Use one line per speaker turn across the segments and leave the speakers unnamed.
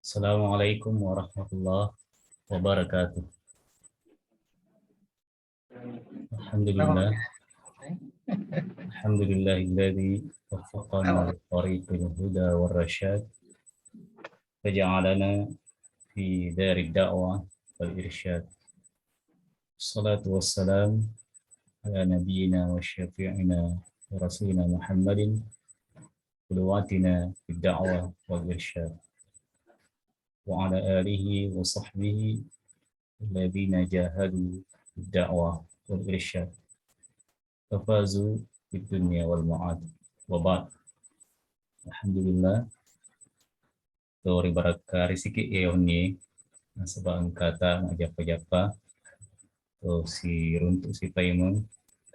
Assalamualaikum warahmatullahi wabarakatuh. Alhamdulillah. Alhamdulillahilladzi waffaqana li tariqil huda war rasyad. Faja'alana fi darid da'wah wal irsyad. Assalatu wassalam ala nabiyyina wa syafi'ina wa rasulina Muhammadin qudwatina fid da'wah wal irsyad. Wa ala alihi wa sahbihi alladziina jahadu fid da'wah wal irsyad. Fafazu fid dunya wal ma'ad. Wa ba'd. Alhamdulillah. Tori baraka risiki eoni nasabang kata majapa-japa to si runtuk si paimun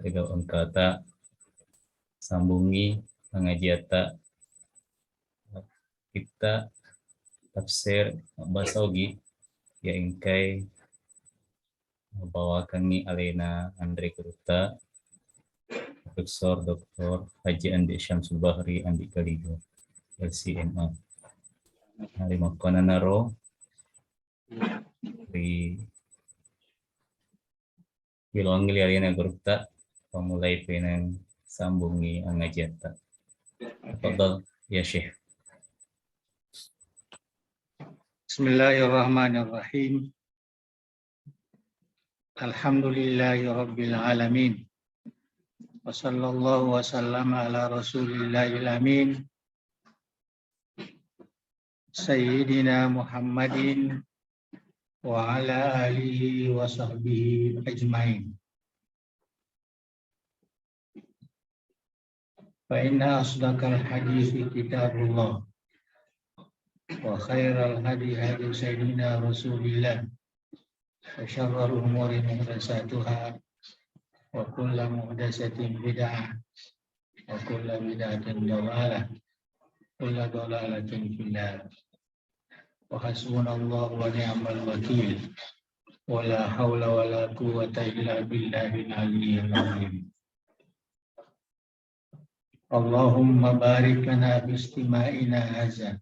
tegau angkata sambungi mengajiata kita tafsir bahasa Ogi ya ingkai membawakan ni Alena Andre Kuruta Dr. Haji Andi Syamsul Bahri Andi Kaligo LCMA hari makanan naro di Bilong Alena Kuruta pemulai penang sambungi angajiata. Tafadhal ya Syekh.
Bismillahirrahmanirrahim. Alhamdulillahi rabbil alamin. Wa sallallahu wa sallama ala rasulillahil amin. Sayyidina Muhammadin wa ala alihi wa sahbihi ajmain. Fa inna asdaqal hadithi kitabullah. Wa khairal hadi hadi sayyidina Rasulillah wa syarrul umuri muhdatsatuha wa kullu muhdatsatin bid'ah wa kullu bid'atin dhalalah kullu dhalalatin finnar wa hasbunallahu wa ni'mal wakeel wa la haula wa la quwwata illa billahil aliyyil azim. Allahumma barik lana bi istima'ina hadza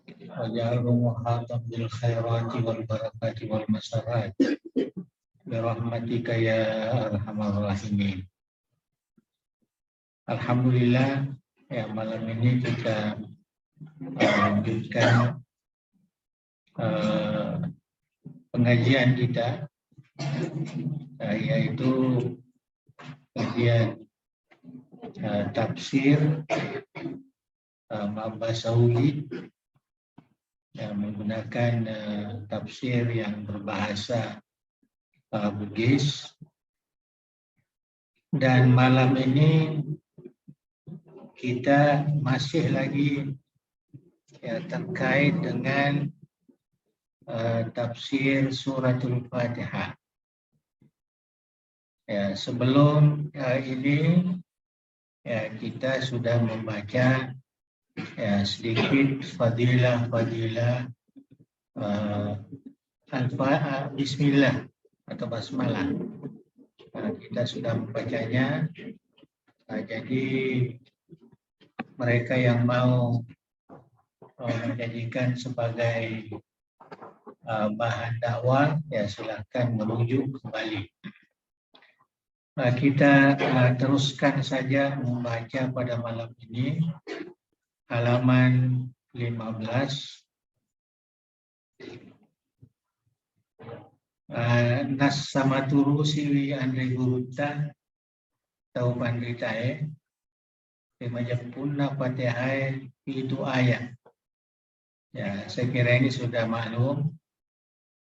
waj'alhu muhatam bil khairati wal barakati wal masarat birahmatika ya arhamar rahimin. Alhamdulillah ya, malam ini kita lanjutkan pengajian kita yaitu kajian tafsir bahasa Ugi yang menggunakan tafsir yang berbahasa Bugis. Dan malam ini kita masih lagi ya, terkait dengan tafsir suratul Fatihah. Ya, sebelum ini ya, kita sudah membaca ya, sedikit fadilah Bismillah atau basmalah. Kita sudah membacanya. Jadi mereka yang mau menjadikan sebagai bahan dakwah ya silakan merujuk kembali. Kita teruskan saja membaca pada malam ini halaman 15. Nas sama turu siwi Andre Guruta tahu panditae Majapuna Fatihah itu ayat. Ya, saya kira ini sudah maklum.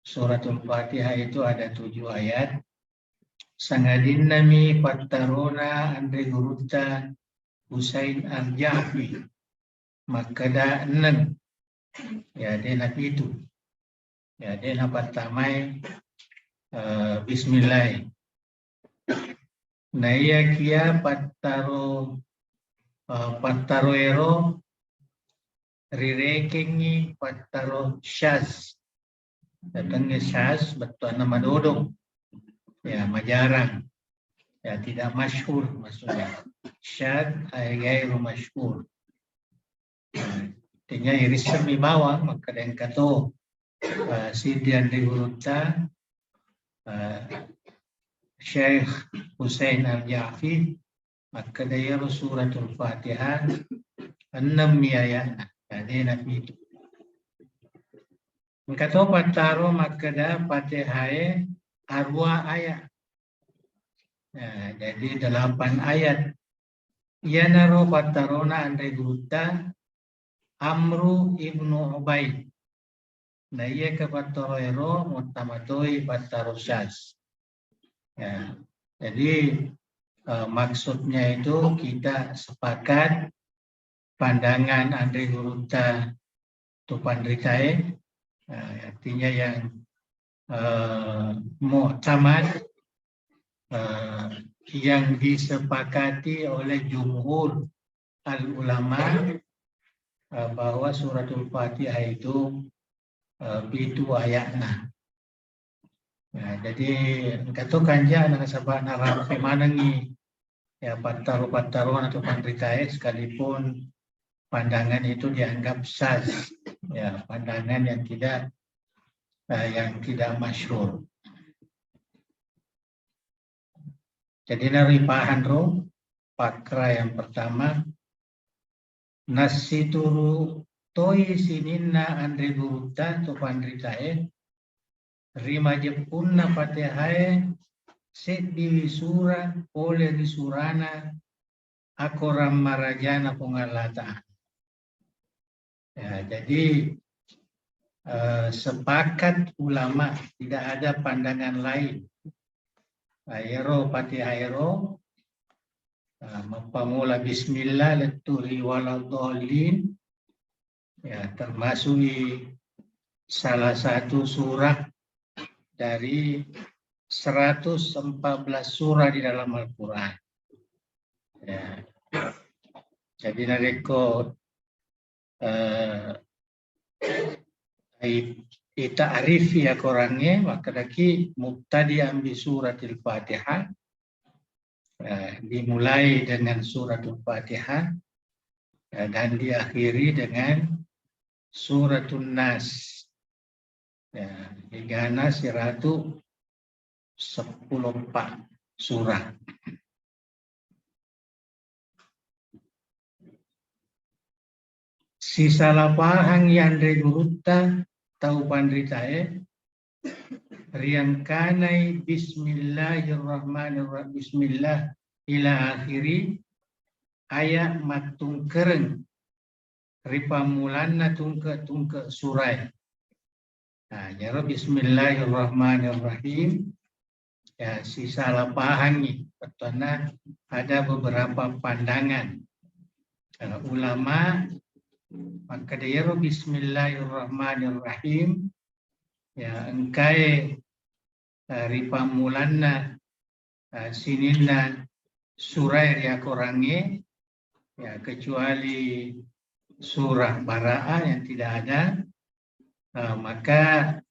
Suratul Fatihah itu ada 7 ayat. Sangadin nami Fattarona Andre Guruta Husain Al-Jahfi Makada 6. Ya, dia nabi itu. Ya, dia pertama Bismillah. Naya kia Pattaroero rirekengi Pattaro syaz. Datangnya syaz betul nama dodong. Ya, majarang. Ya, tidak masyhur maksudnya. Syad gairu masyhur. artinya iris semi bawah maka yang kata sidian di urutan Syekh Husain Al-Ja'fi maka dia suratul Fatihah 6 ayat. Jadi nabi itu. Kata pataro maka dah Fatihah arwah ayat. Nah, jadi 8 ayat. Ia naro patarona andai guruta Amru ibnu Ubaid. Nah, ia ke patoroero mutamatoi patarosyas. Ya, jadi maksudnya itu kita sepakat pandangan andai guruta tupan ritae. Artinya yang mu'tamad yang disepakati oleh jumhur al-ulama bahwa suratul Fatihah itu itu ayatnya. Nah, jadi kata kanja anak sabah narang kemanangi ya pataru-pataruan atau pandritae sekalipun pandangan itu dianggap saz, ya pandangan yang tidak masyhur. Jadi dari pahandro pakra yang pertama nasi turu toi sininna andre guruta to pandritae rima jepunna Fatihah set diwisura oleh disurana akoram marajana pengalata. Ya, jadi sepakat ulama tidak ada pandangan lain. Aero Fatihah mempamula bismillah leturi waladhdallin ya termasuk salah satu surah dari 114 surah di dalam Al-Quran. Ya. Jadi nareko ta'rif ya Qurannya maka lagi mubtadi ambi suratil Fatihah dimulai dengan suratul Fatihah dan diakhiri dengan suratul Nas. Ya, hingga Nas 114 surah. Sisa lapahang yang regurutta tau pandritae riang kanai bismillahirrahmanirrahim bismillah ila akhiri ayat matung kereng ripamulanna tungke surai. Nah, jadi bismillahirrahmanirrahim ya sisa lapahangi pertama ada beberapa pandangan ulama maka dia bismillahirrahmanirrahim ya engkai ripamulanna sininna surai ya korangi ya kecuali surah Bara'ah yang tidak ada maka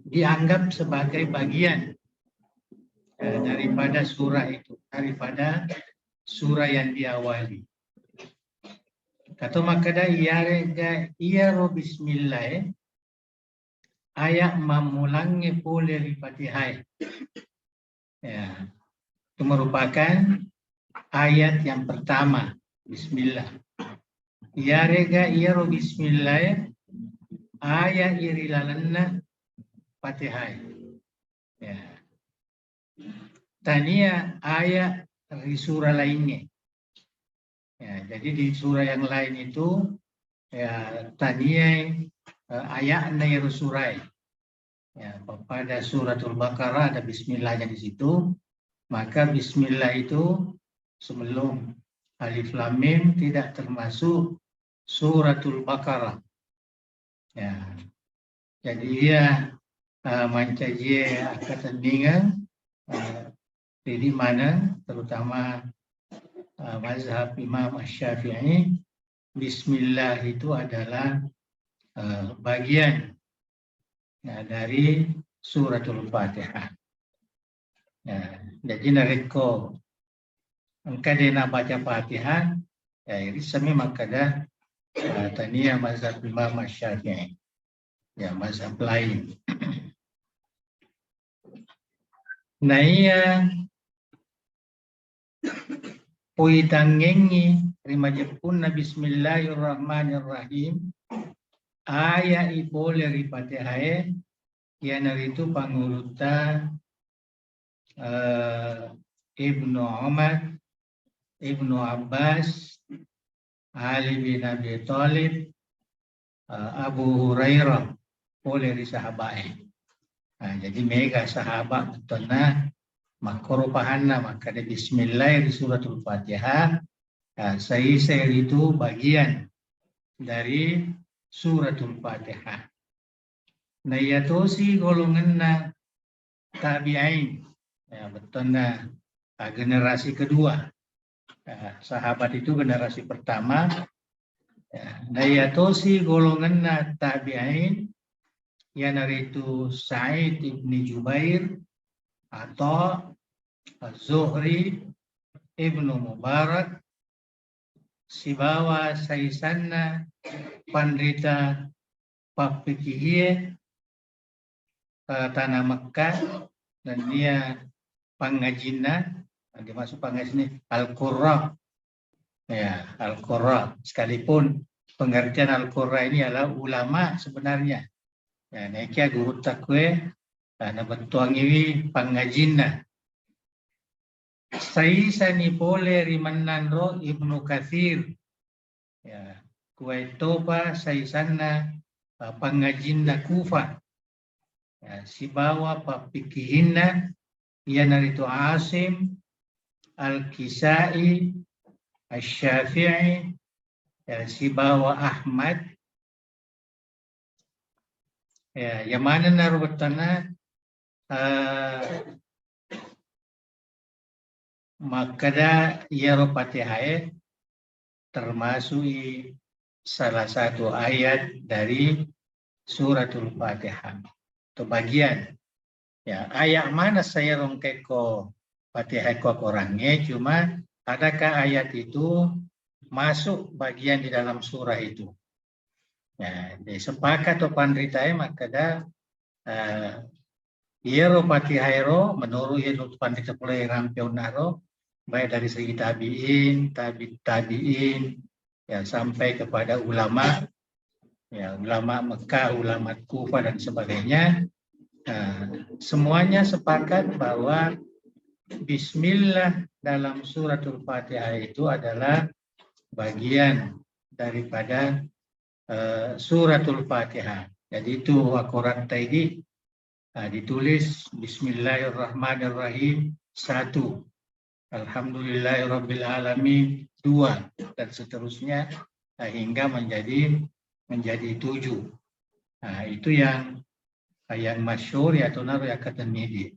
dianggap sebagai bagian daripada surah itu, daripada surah yang diawali. Kata makada iyaro bismillah ayat memulangnya boleh Fatihah. Ya, itu merupakan ayat yang pertama bismillah. Iyaro bismillah ayat irilalanna Fatihah. Ya. Tania ayat di surah lainnya. Ya, jadi di surah yang lain itu ya tania ayatnya yang surah. Ya, pada suratul Baqarah ada bismillahnya di situ. Maka bismillah itu sebelum alif lam mim tidak termasuk suratul Baqarah. Ya. Jadi dia mencaji ketentingan di mana terutama mazhab Imam Asy-Syafi'i bismillah itu adalah bagian dari suratul Fatihah. Ya, jadi nareko engkau dena baca Fatihah Ya, ini sami makada tania mazhab Imam Syafi'i. Ya, mazhab lain. Nah iya puitangengi terima jepun Bismillahirrahmanirrahim aya ipole ripatehae yana itu panguruta Ibnu Umar, Ibnu Abbas, Ali bin Abi Thalib, Abu Hurairah, oleh sahabat. Nah, jadi mega sahabat betulnya makro pahana maka ada Bismillah di suratul Fatihah. Nah, saya itu bagian dari suratul Fatihah. Nah, yatosi golongan tabi'in. Ya, betulnya generasi kedua. Sahabat itu generasi pertama. Dayatosi golongan tabi'in yang itu Sa'id ibn Jubair atau Zuhri ibnu Mubarak sibawa saisanna pandrita papikihie tanah Mekah dan dia pangajina dimaksud pangajina Al-Qurra. Ya, Al-Qurra. Sekalipun pengertian Al-Qurra ini adalah ulama sebenarnya. Ya, nekia guru takwe, karena bentuang ini pangajina. Saya ni pole rimananro Ibnu Katsir. Ya, kue toba saya sana pangajina Kufa. Ya, si bawa papikihinna ia naritu Asim, Al-Kisai, Asy-Syafi'i, ya, si bawa Ahmad. Ya, yang mana narubtana makada Yaropatihae termasuk salah satu ayat dari suratul Fatihah. Itu bagian. Ya, ayat mana saya rongkeko Fatihah kok orangnya, cuma adakah ayat itu masuk bagian di dalam surah itu. Ya, sepakat atau pandritai makada Yero Patihairo menurut Yero Pandita Pulai Rampeunaro baik dari segi tabi'in ya sampai kepada ulama ya ulama Mekah, ulama Kufah dan sebagainya. Semuanya sepakat bahwa Bismillah dalam suratul Fatihah itu adalah bagian daripada suratul Fatihah. Jadi itu akurat tadi ditulis Bismillahirrahmanirrahim 1, Alhamdulillahirrabbilalamin 2 dan seterusnya hingga menjadi 7. Nah, itu yang masyhur ya tunar ya katamidi.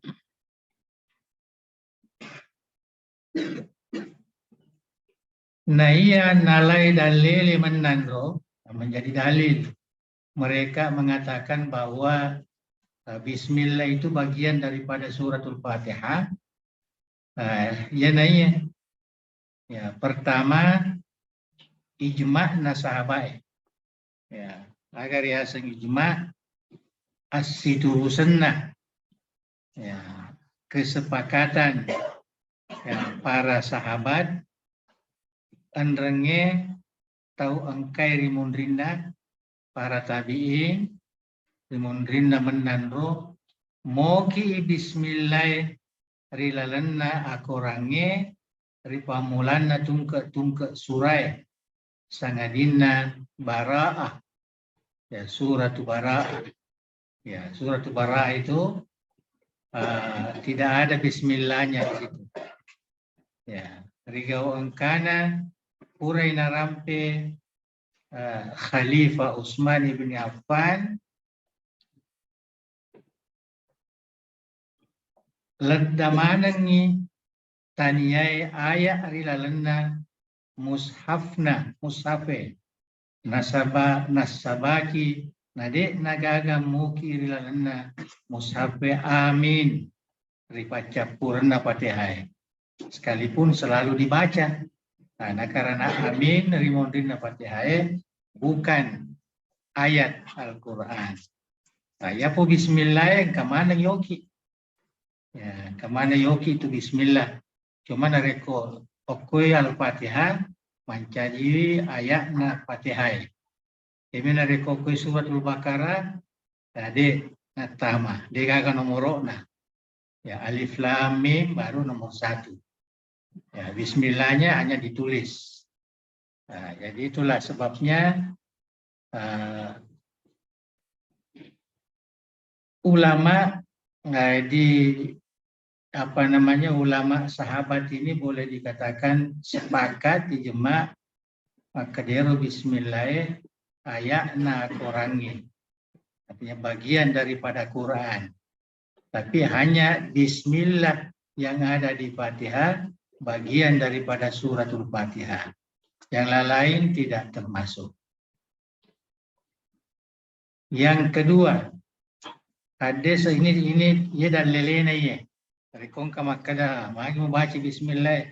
Nah iya nalai dalil menandro menjadi dalil. Mereka mengatakan bahwa Bismillah itu bagian daripada suratul Fatihah. Ya naya. Ya, pertama ijma' nasahabai. Ya, agar ya sang ijma' as-siduru sunnah. Ya, kesepakatan ya, para sahabat andrenge tahu angkai rimundrinda para tabi'in rimundrinda menandro moki bismillah rilalanna akorange ripamulanna tungke surai sangadinna bara'ah ya suratu bara'ah ya suratu bara'ah itu tidak ada bismillahnya di situ ya rigau angkana purai narampe Khalifah Utsman bin Affan leddamanangi taniyai ayat rilalanna mushafe nasabaki nade nagaga muki rilalanna mushafe amin ripaca purna Fatihah sekalipun selalu dibaca Nah, karena amin rimondin Fatihah bukan ayat Al-Quran. Nah, ya po bismillah kemana yoki? Ya, kemana yoki itu bismillah. Cuma nareko okoi Al-Fatihah mancaji ayat na Fatihah. Jadi nareko okoi surat Al-Baqarah tadi natama. Dia gagal nomor na. Ya, alif lam mim baru nomor 1. Ya, bismillahnya hanya ditulis. Nah, jadi itulah sebabnya ulama di ulama sahabat ini boleh dikatakan sepakat ijma makadero bismillah ayatna Qurannya. Artinya bagian daripada Quran. Tapi hanya bismillah yang ada di Fatihah bagian daripada suratul Fatihah. Yang lain tidak termasuk. Yang kedua, hadis ini ia dan lelena ya. Rekong kamakada, magi membaca bismillah.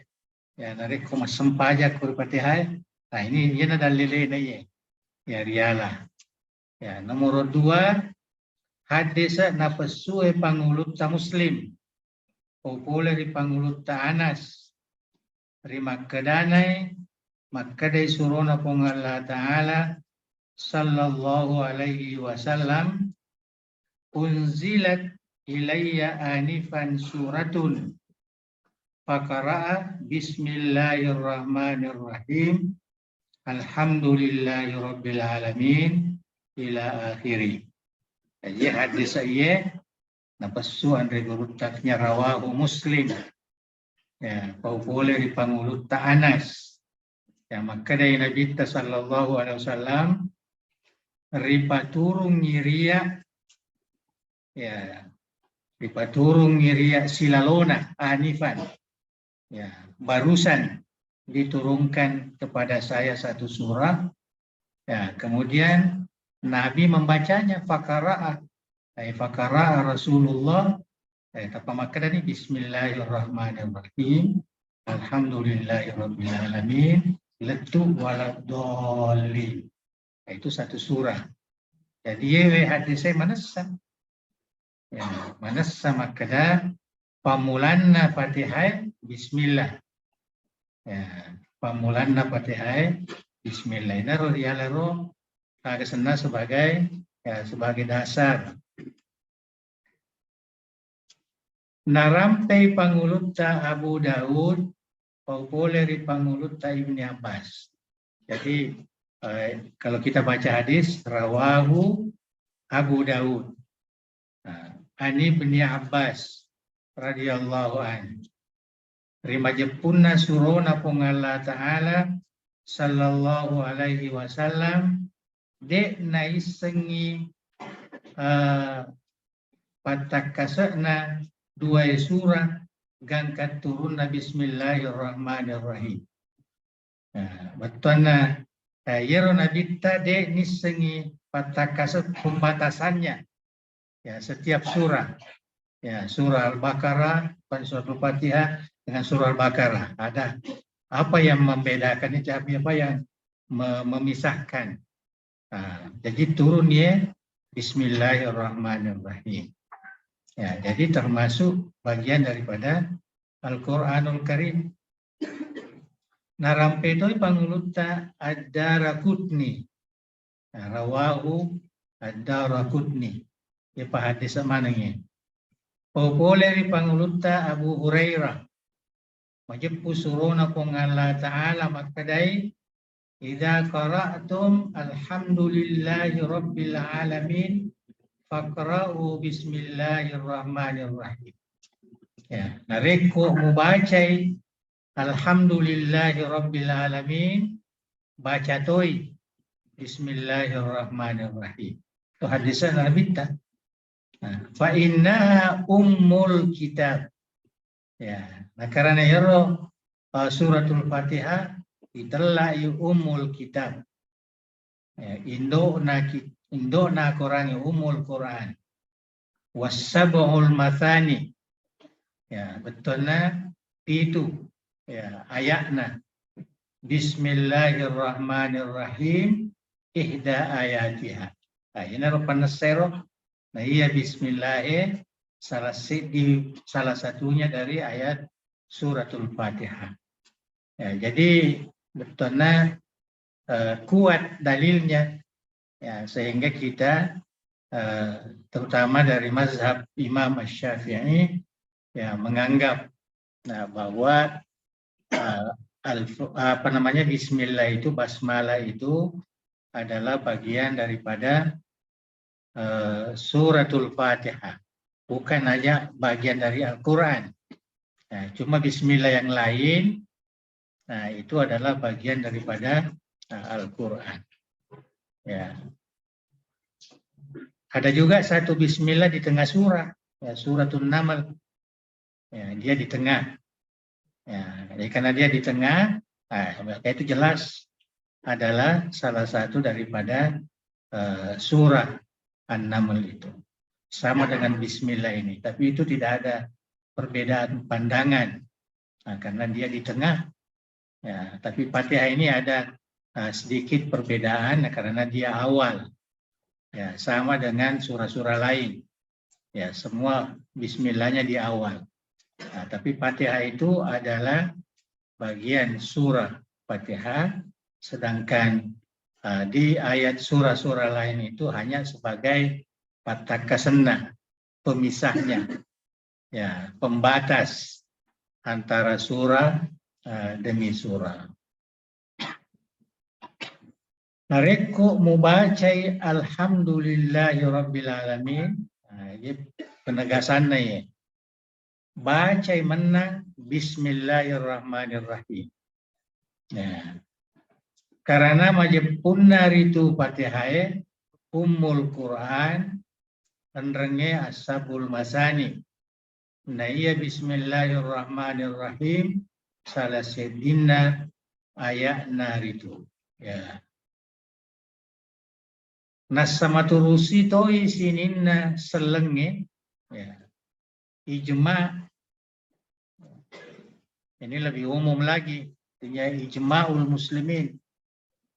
Ya, nareko masempaja kur Fatihah. Nah, ini ia dan lelena ya. Ya, rialah. Ya, nomor 2, hadis nafasu pangulut ta Muslim. Populer di pangulut ta Anas. Terima kedanai makadai surona pong Allah Ta'ala sallallahu alaihi wasallam unzilat ilayya anifan suratun faqara'a bismillahirrahmanirrahim alhamdulillahi rabbil alamin ila akhiri. Jadi hadis saya napasu andre gurutaknya rawahu Muslim. Ya, populer di pangulut ta Anas. Ya, maka dari Nabi sallallahu alaihi wasallam ripaturung ngiria ya ripaturung ngiria silalona anifan ya barusan diturunkan kepada saya satu surah ya kemudian Nabi membacanya fakara'a Rasulullah apa makna ini bismillahirrahmanirrahim alhamdulillahirabbil alamin letu waladhdallin. Itu satu surah. Jadi yewe hadisnya manassa. Ya, manassa makada pamulanna Fatihah bismillah. Ya, pamulanna Fatihah bismillah. Naro rialaro kagesena sebagai dasar. Narampai pangulutta Abu Daud, populeri pangulutta Ibni Abbas. Jadi kalau kita baca hadis rawahu Abu Daud ani bin Abbas radhiyallahu anhu terima jepunna surona pung Allah Ta'ala sallallahu alaihi wasallam de naisengi patakasana dua surah gangkat turun bismillahirrahmanirrahim. Betulnya yero Nabi tadi nisengi patakasat pembatasannya ya setiap surah ya surah Al-Baqarah surah Al-Fatihah dengan surah Al-Baqarah ada apa yang membedakan itu apa yang memisahkan jadi turun ya bismillahirrahmanirrahim ya jadi termasuk bagian daripada Al-Quranul Karim. Narampedoy panguluta ad-Daraqutni. Rawahu ad-Daraqutni. Ya hadis manangnya. Populeri panguluta Abu Hurairah. Majepu surona pong Allah Ta'ala makadai idza qara'tum alhamdulillahi rabbil alamin faqra'u bismillahirrahmanirrahim. Ya, nareko mubacai alhamdulillahi rabbil alamin baca toi bismillahirrahmanirrahim. Itu hadisnya Nabi ta. Fa inna ummul kitab. Ya, nah karena yaro suratul Fatihah itulah ummul kitab. Ya, indo na Quran ummul Quran. Wasabul mathani. Ya, betulnya itu ya ayatna Bismillahirrahmanirrahim ihda ayatiha. Nah, ini rupan nasero. Nah, iya bismillah salah satunya dari ayat suratul Fatihah. Ya, jadi betulnya kuat dalilnya, ya, sehingga kita terutama dari mazhab Imam Asy-Syafi'i ya menganggap bahwa Bismillah itu, basmalah itu adalah bagian daripada suratul Fatihah, bukan hanya bagian dari Al-Quran. Nah, cuma Bismillah yang lain, nah itu adalah bagian daripada Al-Quran. Ya. Ada juga satu Bismillah di tengah surah, ya, suratul Naml. Ya, dia di tengah. Ya, jadi karena dia di tengah, maka itu jelas adalah salah satu daripada surah An-Naml itu. Sama dengan Bismillah ini, tapi itu tidak ada perbedaan pandangan, karena dia di tengah. Ya, tapi Fatihah ini ada sedikit perbedaan karena dia awal. Ya, sama dengan surah-surah lain. Ya, semua Bismillahnya di awal. Nah, tapi Fatihah itu adalah bagian surah Fatihah, sedangkan di ayat surah-surah lain itu hanya sebagai patakasena, pemisahnya, ya, pembatas antara surah demi surah. Nareku mubacai alhamdulillahirabbil alamin. Nah, ini penegasannya ya. Bacai menang bismillahirrahmanirrahim. Nah, karena majepunnar itu Fatihah ummul Quran andrenge ashabul masani. Nah, iya bismillahirrahmanirrahim salah sedina ayat naritu. Ya. Nasamaturusi toi sininna selenge, ya. Ijma, ini lebih umum lagi, artinya ijma'ul muslimin.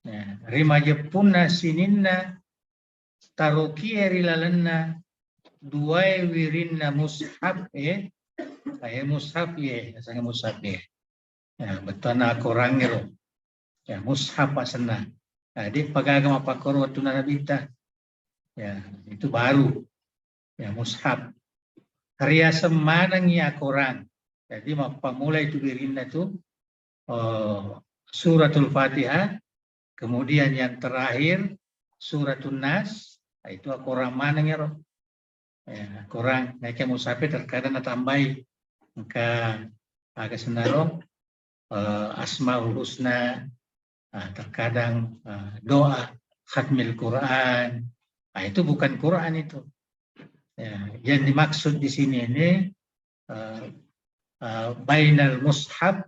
Nah, rimaja punna sininna taruki erilalenna dua wirinna mushaf mushaf sangat mushaf ya. Betana korangero. Ya, mushaf asana. Nah, di pagagam apakor waktu nabita. Ya, itu baru. Ya, mushaf. Karya semanang ya Quran. Jadi pamula itu wirinna itu suratul Fatihah, kemudian yang terakhir suratul Nas, itu Quran mana ya roh? Ya, Quran mereka musafi terkadang tambahi maka agak senaro Asmaul Husna, terkadang doa khatmil Quran. Nah, itu bukan Quran itu. Ya, yang dimaksud di sini ini bainal mushaf,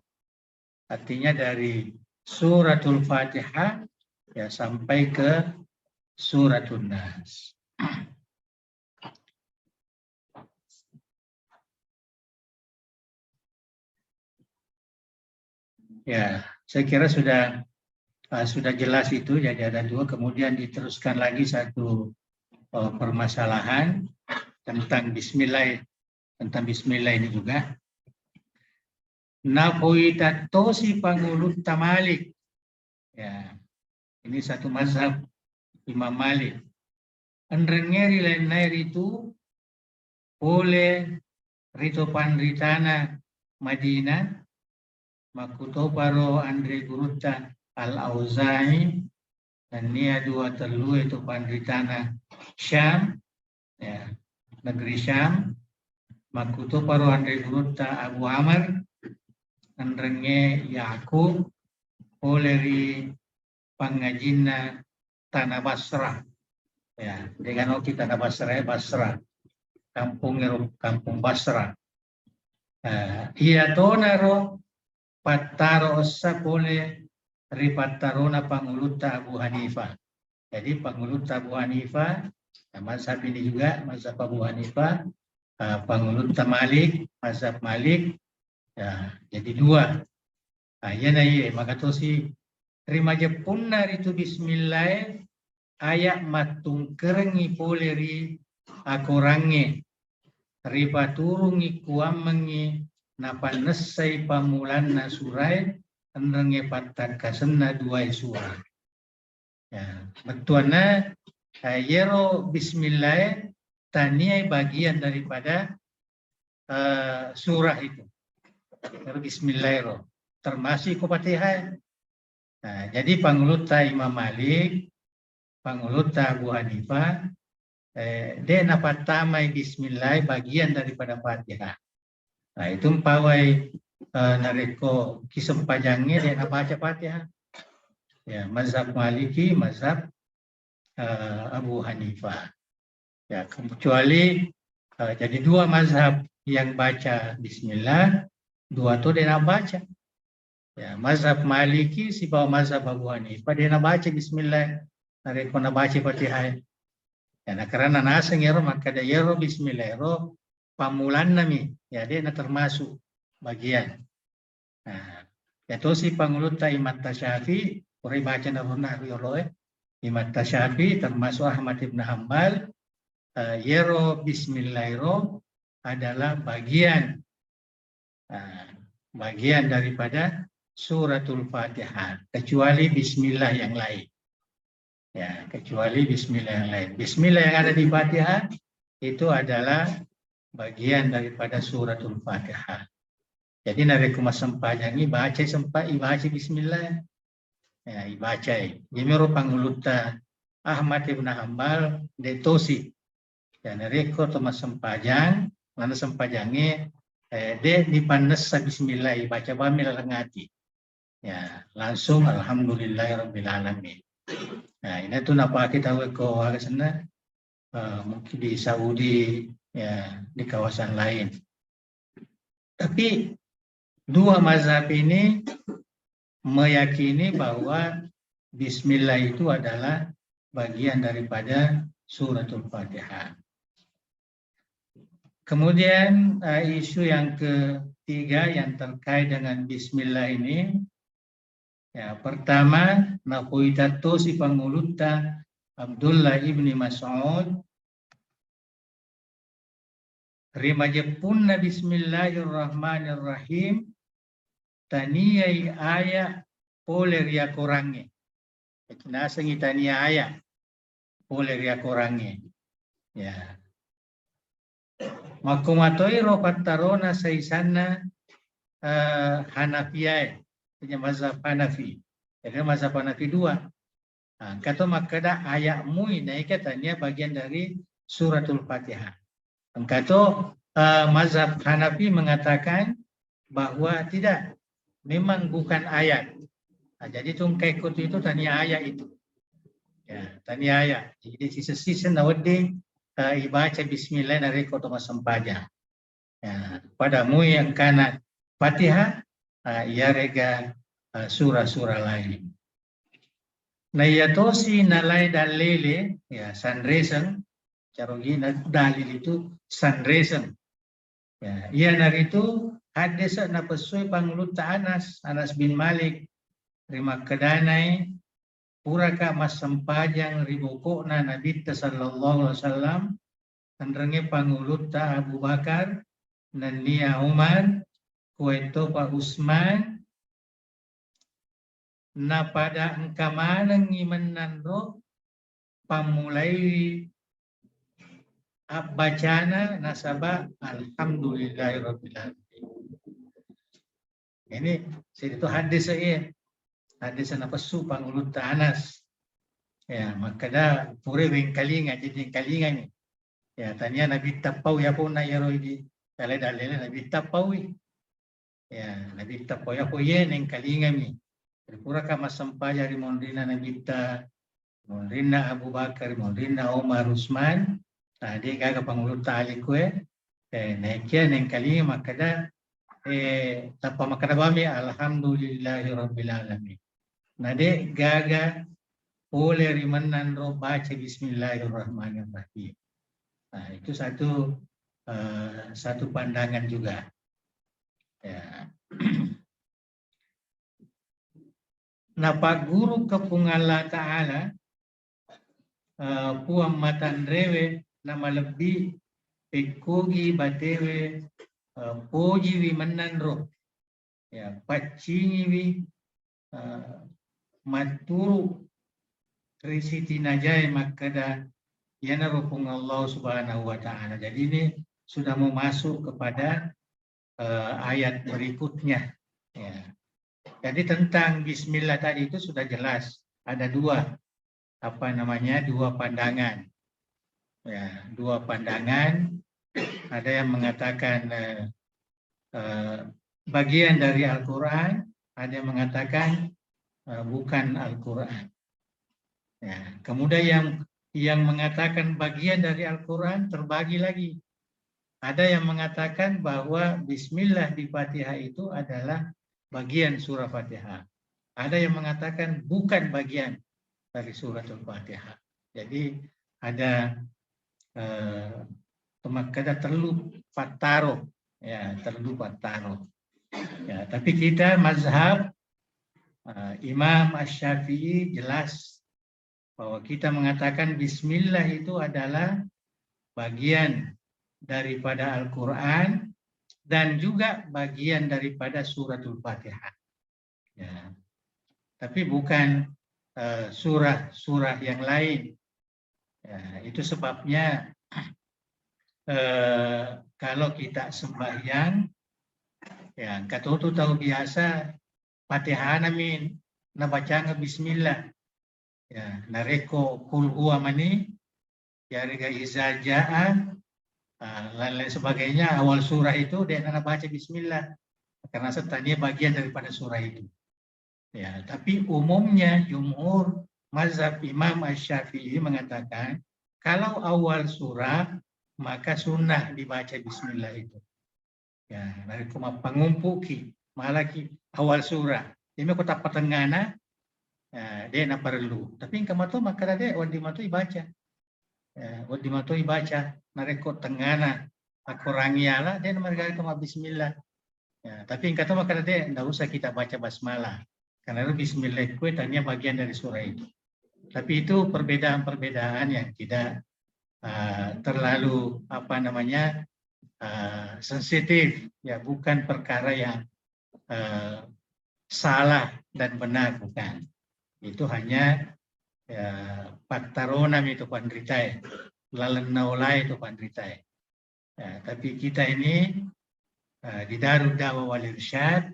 artinya dari suratul Fatihah ya sampai ke suratul Nas. Ya, saya kira sudah jelas itu. Jadi ada dua, kemudian diteruskan lagi satu permasalahan tentang Bismillah, ini juga. Napoitatosi pangulut tamalik. Ya, ini satu mazhab Imam Malik. Andrengeri lain itu oleh rito pandritana Madinah, makuto paro Andre Guruta Al-Auza'i, dan nia dua terlu itu pandritana Syam, ya, negeri Syam, makuto paro Andre Guruta Abu Amr, andrenge Yakub oleh pangajina tanah Basrah. Ya, dengan oki tanah Basrah, kampung Basrah. Iya tonaro pataro sapole ripatarona panguluta Abu Hanifah. Jadi panguluta Abu Hanifah, mazhab ini juga mazhab Abu Hanifah, panguluta Malik, mazhab Malik. Ya, jadi dua. Ayan ay maka to si rimaja punna itu bismillah ayak matung kerengi poleri akorange riba turungi kuamengi napan nesai pamulan na surai enrenge patan kasenna dua surah. Ya, betuana yero bismillah taniai bagian daripada surah itu. Yero bismillah termasuk Fatihah. Nah, jadi panguluta Imam Malik, panguluta Abu Hanifah, dia dapat tamai bismillah bagian daripada Fatihah. Nah, itu pawai nareko kisempajangnya dia baca Fatihah. Ya, mazhab Maliki, mazhab Abu Hanifah. Ya, kecuali jadi dua mazhab yang baca bismillah, dua itu dia nak baca. Ya, mazhab Maliki si bawa mazhab Abu Hanifah dia nak baca bismillah, nareko nak baca Fatihah. Ya, nah, karena naseng yero maka dia yero bismillah yero pamulan nami, ya dia nak termasuk bagian. Nah, itu si panguluta Imam Tasyafi, orang baca naruna yoro Imam Tasyafi termasuk Ahmad ibn Hanbal, yero bismillah yero adalah bagian bagian daripada suratul Fatihah, kecuali bismillah yang lain. Ya, kecuali bismillah yang lain. Bismillah yang ada di Fatihah itu adalah bagian daripada suratul Fatihah. Jadi nareko masempajangi baca sempat ibaca bismillah. Ya, ibaca. Jemero panguluta Ahmad ibn Hanbal detosi. Ya, nareko to masempajang, mana sempajangi de dipanes bismillah baca bamil langati. Ya, langsung alhamdulillahirabbil alamin. Nah, ini tuh napa kita ke sana mungkin di Saudi ya di kawasan lain. Tapi dua mazhab ini meyakini bahwa bismillah itu adalah bagian daripada suratul Fatihah. Kemudian isu yang ketiga yang terkait dengan bismillah ini, ya pertama nakuitato si panguluta Abdullah ibni Mas'ud rimajepunna bismillahirrahmanirrahim taniyai ayat poler ya korange. Itu nasengi tania ayat poler ya korange. Ya. Makumatoi ropat tarona saisana Hanafiyah, punya mazhab Hanafi. Jadi mazhab Hanafi dua. Nah, kata makada ayat mui naik katanya bagian dari suratul Fatihah. Kata mazhab Hanafi mengatakan bahwa tidak, memang bukan ayat. Nah, jadi tungkai kutu itu tanya ayat itu. Ya, tanya ayat. Jadi sisa-sisa nawadi ibaca bismillah dari kota masempaja. Ya, padamu yang kana Fatihah, ia rega surah-surah lain. Nah, ya tosi nalai dalile, ya sanresen, carogi dalil itu sanresen. Ya, ia nari itu hadis na pesuai pangluta Anas bin Malik, terima kedanai puraka mas sempajang riboko na Nabi sallallahu alaihi wasallam andrenge panguluta Abu Bakar dan Nia Umar kueto Pak Usman na pada engkamanang imenanro pamulai bacana nasaba alhamdulillahirabbil alamin. Ini itu hadis saya. Hadis na pesu panguluta Anas. Ya, makada pure wengkalinga jadi kalinga ni. Ya, tanya Nabi tapau ya pun na yaro di dalil Nabi tapau. Ya, Nabi tapau ya po ye neng kalinga mi. Pura ka masampaya ri mondrina Nabi ta mondrina Abu Bakar mondrina Umar Usman. Nah, dia gaga panguluta ali kue. Naiknya neng kalinga makada tapa makada bami alhamdulillahirabbil alamin. Nade gaga oleh rimanan ro baca bismillahirrahmanirrahim. Nah, itu satu pandangan juga. Ya. napa guru kepung Allah Ta'ala puang matan rewe nama lebih pekogi batewe poji wi menan roh ya pacingi wi maturu risiti najai makada yana rupung Allah Subhanahu wa Ta'ala. Jadi ini sudah mau masuk kepada ayat berikutnya ya. Jadi tentang bismillah tadi itu sudah jelas, ada dua pandangan ya, dua pandangan. Ada yang mengatakan bagian dari Al-Quran, ada yang mengatakan bukan Al-Quran ya. Kemudian yang mengatakan bagian dari Al-Quran terbagi lagi. Ada yang mengatakan bahwa bismillah di Fatihah itu adalah bagian surah Fatihah. Ada yang mengatakan bukan bagian dari suratul Fatihah. Jadi ada pemakada terlu fataro ya, terlu fataro ya. Tapi kita mazhab Imam Asy-Syafi'i jelas bahwa kita mengatakan bismillah itu adalah bagian daripada Al-Quran dan juga bagian daripada suratul Fatihah ya. Tapi bukan surah-surah yang lain ya. Itu sebabnya kalau kita sembahyang ya katoto tahu biasa Fatihah namin nabaca bismillah ya, nareko kul huwa mani ya rega izajaa lain-lain sebagainya awal surah itu dia nak baca bismillah karena setanya bagian daripada surah itu ya. Tapi umumnya jumhur mazhab Imam Asy-Syafi'i mengatakan kalau awal surah maka sunnah dibaca bismillah itu ya. Dari kuma pangumpuki malaki awal surah ini kota patengana ya, dia nak perlu tapi kamato maka dia wadi matui baca ya, wadi matui baca nareko tengana akurangiala dia mereka kama bismillah ya. Tapi kata maka dia tidak usah kita baca basmalah karena itu bismillah itu tanya bagian dari surah itu. Tapi itu perbedaan-perbedaan yang tidak terlalu sensitif ya, bukan perkara yang salah dan benar, bukan. Itu hanya ya, paktaronam itu pandritai, lalennaulai itu pandritai ya. Tapi kita ini di Darud Da'wah wal Irsyad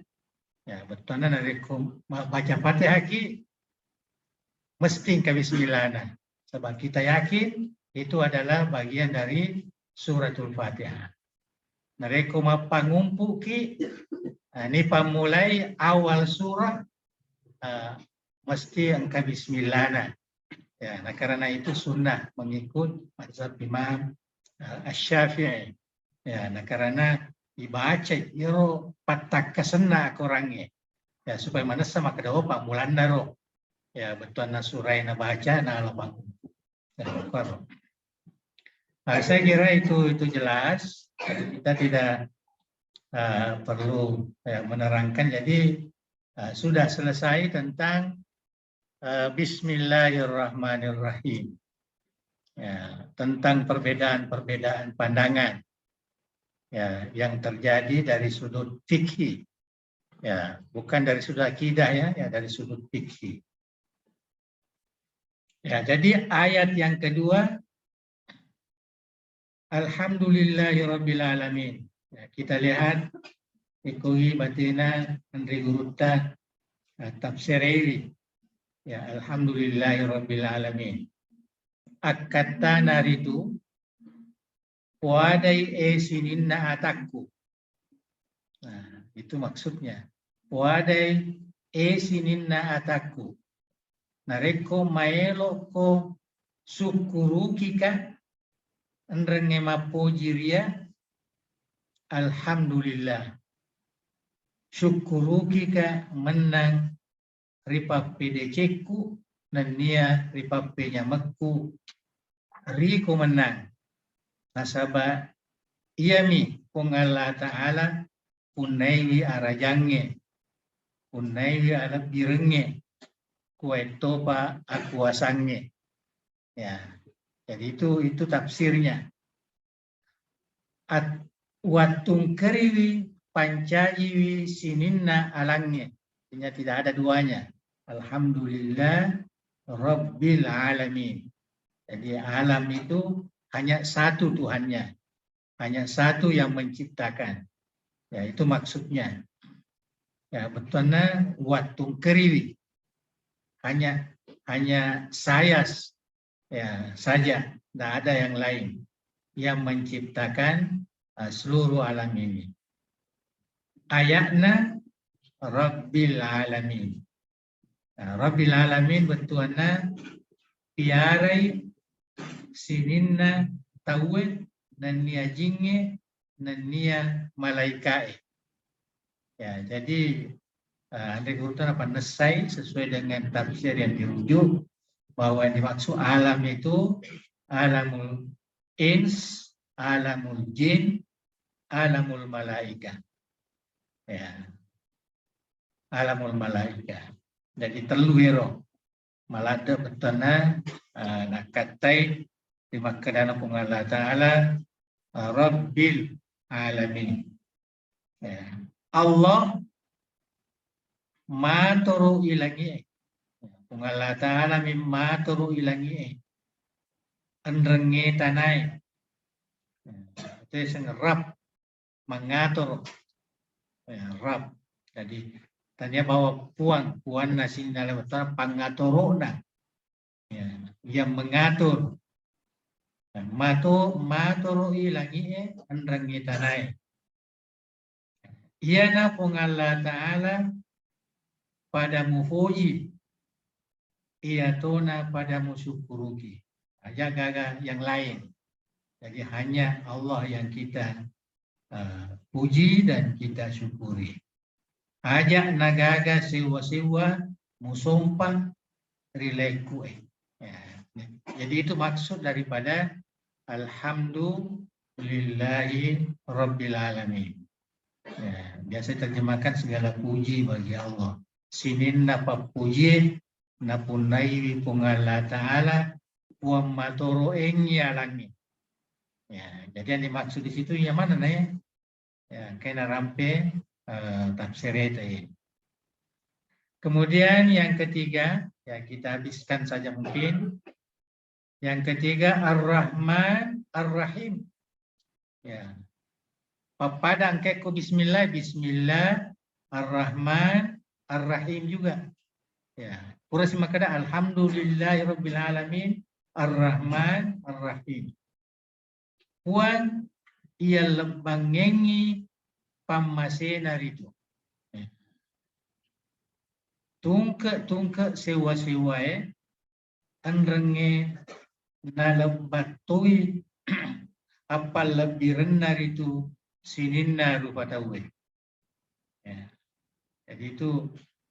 ya, betulnya dari baca Fatihah ki mesti ke bismillah sebab kita yakin itu adalah bagian dari suratul Fatihah. Nareko mapangumpu ki ini pamulai awal surah mesti angka bismillah ya. Nah, karena itu sunnah mengikut mazhab Imam Asy-Syafi'i ya. Nah, karena dibaca iro patak kesena orangnya ya supaya mana sama kedawa pamulan daro ya betul na surah na baca na lapang ya, saya kira itu jelas. Kita tidak perlu menerangkan. Jadi sudah selesai tentang Bismillahirrahmanirrahim ya, tentang perbedaan-perbedaan pandangan ya, yang terjadi dari sudut fikih ya, bukan dari sudut akidah ya, dari sudut fikih ya. Jadi ayat yang kedua Alhamdulillahirabbil alamin ya, kita lihat ikuhi batina Andri Guruta tafsir ini ya, Alhamdulillahirabbil alamin akata naritu wadai esininna ataku. Nah, itu maksudnya. Wadai esininna ataku. Nareko maelo ko sukurukika andrenge mapojiria alhamdulillah. Syukurukika menang ripape deceku dan nia ripape nyamaku riku menang. Nasaba iyami kung Allah Ta'ala punaiwi arajange punaiwi ala birenge kuetopa akuasange. Ya. Jadi itu tafsirnya. Watung keriwi pancajiwi sininna alangnya. Artinya tidak ada duanya. Alhamdulillah Rabbil alamin. Jadi alam itu hanya satu Tuhannya. Hanya satu yang menciptakan. Ya, itu maksudnya. Ya, betulnya watung keriwi. Hanya saya ya saja, tidak ada yang lain yang menciptakan seluruh alam ini. Ayatna Rabbil alamin. Rabbil alamin betulnya piarai sininna tawet dan nia jinge dan nia malaikai. Ya, jadi Andai Gurutana pandesai sesuai dengan tafsir yang dirujuk bahwa yang dimaksud alam itu alamul ins, alamul jin, alamul malaika. Ya. Alamul malaika. Jadi teluwiro malada betana nakatai di makadana pungala ta'ala Rabbil alamin. Ya. Allah maturu ilangi pungala ta'ala mimma turu ilangi enrenge tanai itu sing Rab mengatur ya, Rab. Jadi tanya bahwa puan nasi dalam betul pangaturuna ya, yang mengatur maturu ilangi enrenge tanai iana pungala ta'ala pada mufuji iatona pada musyukuruki aja gaga yang lain. Jadi hanya Allah yang kita puji dan kita syukuri. Ajak nagaga sewa-sewa musumpah rileku. Ya. Jadi itu maksud daripada Alhamdulillahi Rabbil Alamin. Ya, biasa terjemahkan segala puji bagi Allah. Sinin napa puji napunai pungala ta'ala wa matoro engya langi. Ya, jadi yang dimaksud di situ yang mana nih? Ya, kena rampe tafsir itu. Kemudian yang ketiga, ya kita habiskan saja mungkin. Yang ketiga Ar-Rahman Ar-Rahim. Ya. Papadang keko bismillah, bismillah Ar-Rahman Ar-Rahim juga. Ya. Kurasi makada alhamdulillahirabbil alamin Ar-Rahman Ar-Rahim. Puan ia lembangengi pamasena itu. Tungke sewa-sewa anrenge nalabatui apa lebih rendah itu sininna rupa tawe. Ya. Jadi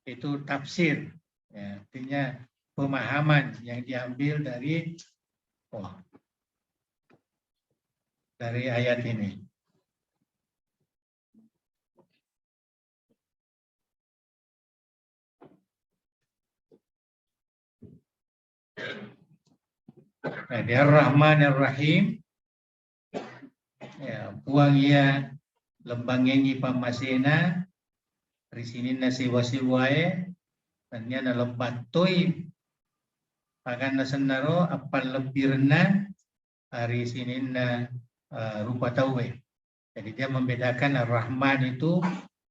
itu tafsir. Ya, artinya pemahaman yang diambil dari ayat ini. Nah, dia Rahman Ar-Rahim. Ya, puang ia lembangengi pamasena risinin nasi wasiwae dan ia na lebatoi akan nasenaro apa lebih rendah hari sinin rupa tawe. Jadi dia membedakan Ar-Rahman itu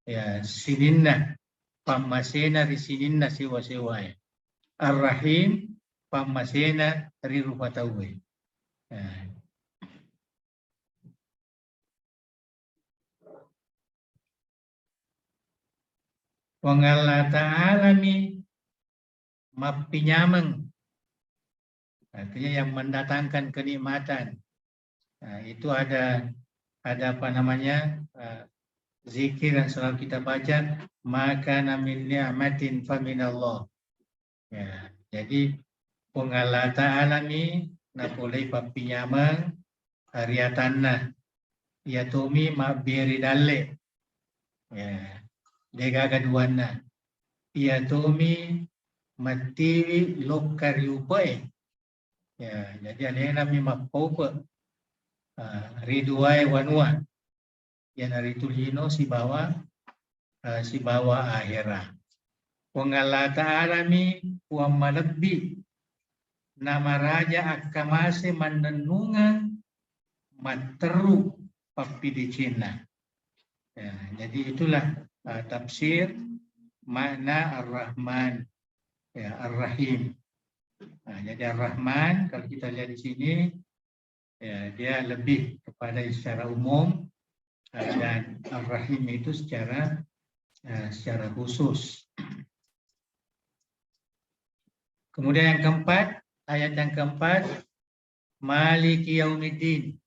ya sininna pamasena risininna siwa-siwae. Ar-Rahim pamasena ri rupa tawe. Nah. Wangala ta'alami mapinyameng. Artinya yang mendatangkan kenikmatan. Nah, itu ada apa namanya zikir yang selalu kita baca maka min ni'matin fa minallah. Ya, jadi pengala ta'alami napolei papinyameng hariatanna yatumi mabiri dalle. Ya, dega gaduanna yatumi mati lokariupai. Ya, jadi alena mi mapopa riduai wanua. Yang dari tulino si bawa akhirat. Wangala ta'ala mi wa malabbi nama raja akamase mandenungan materu papidicina. Ya, jadi itulah tafsir makna Ar-Rahman, ya, Ar-Rahim. Nah, jadi Ar-Rahman kalau kita lihat di sini, ya, dia lebih kepada secara umum, dan Ar-Rahim itu secara khusus. Kemudian yang keempat, ayat yang keempat, Maliki Yaumiddin.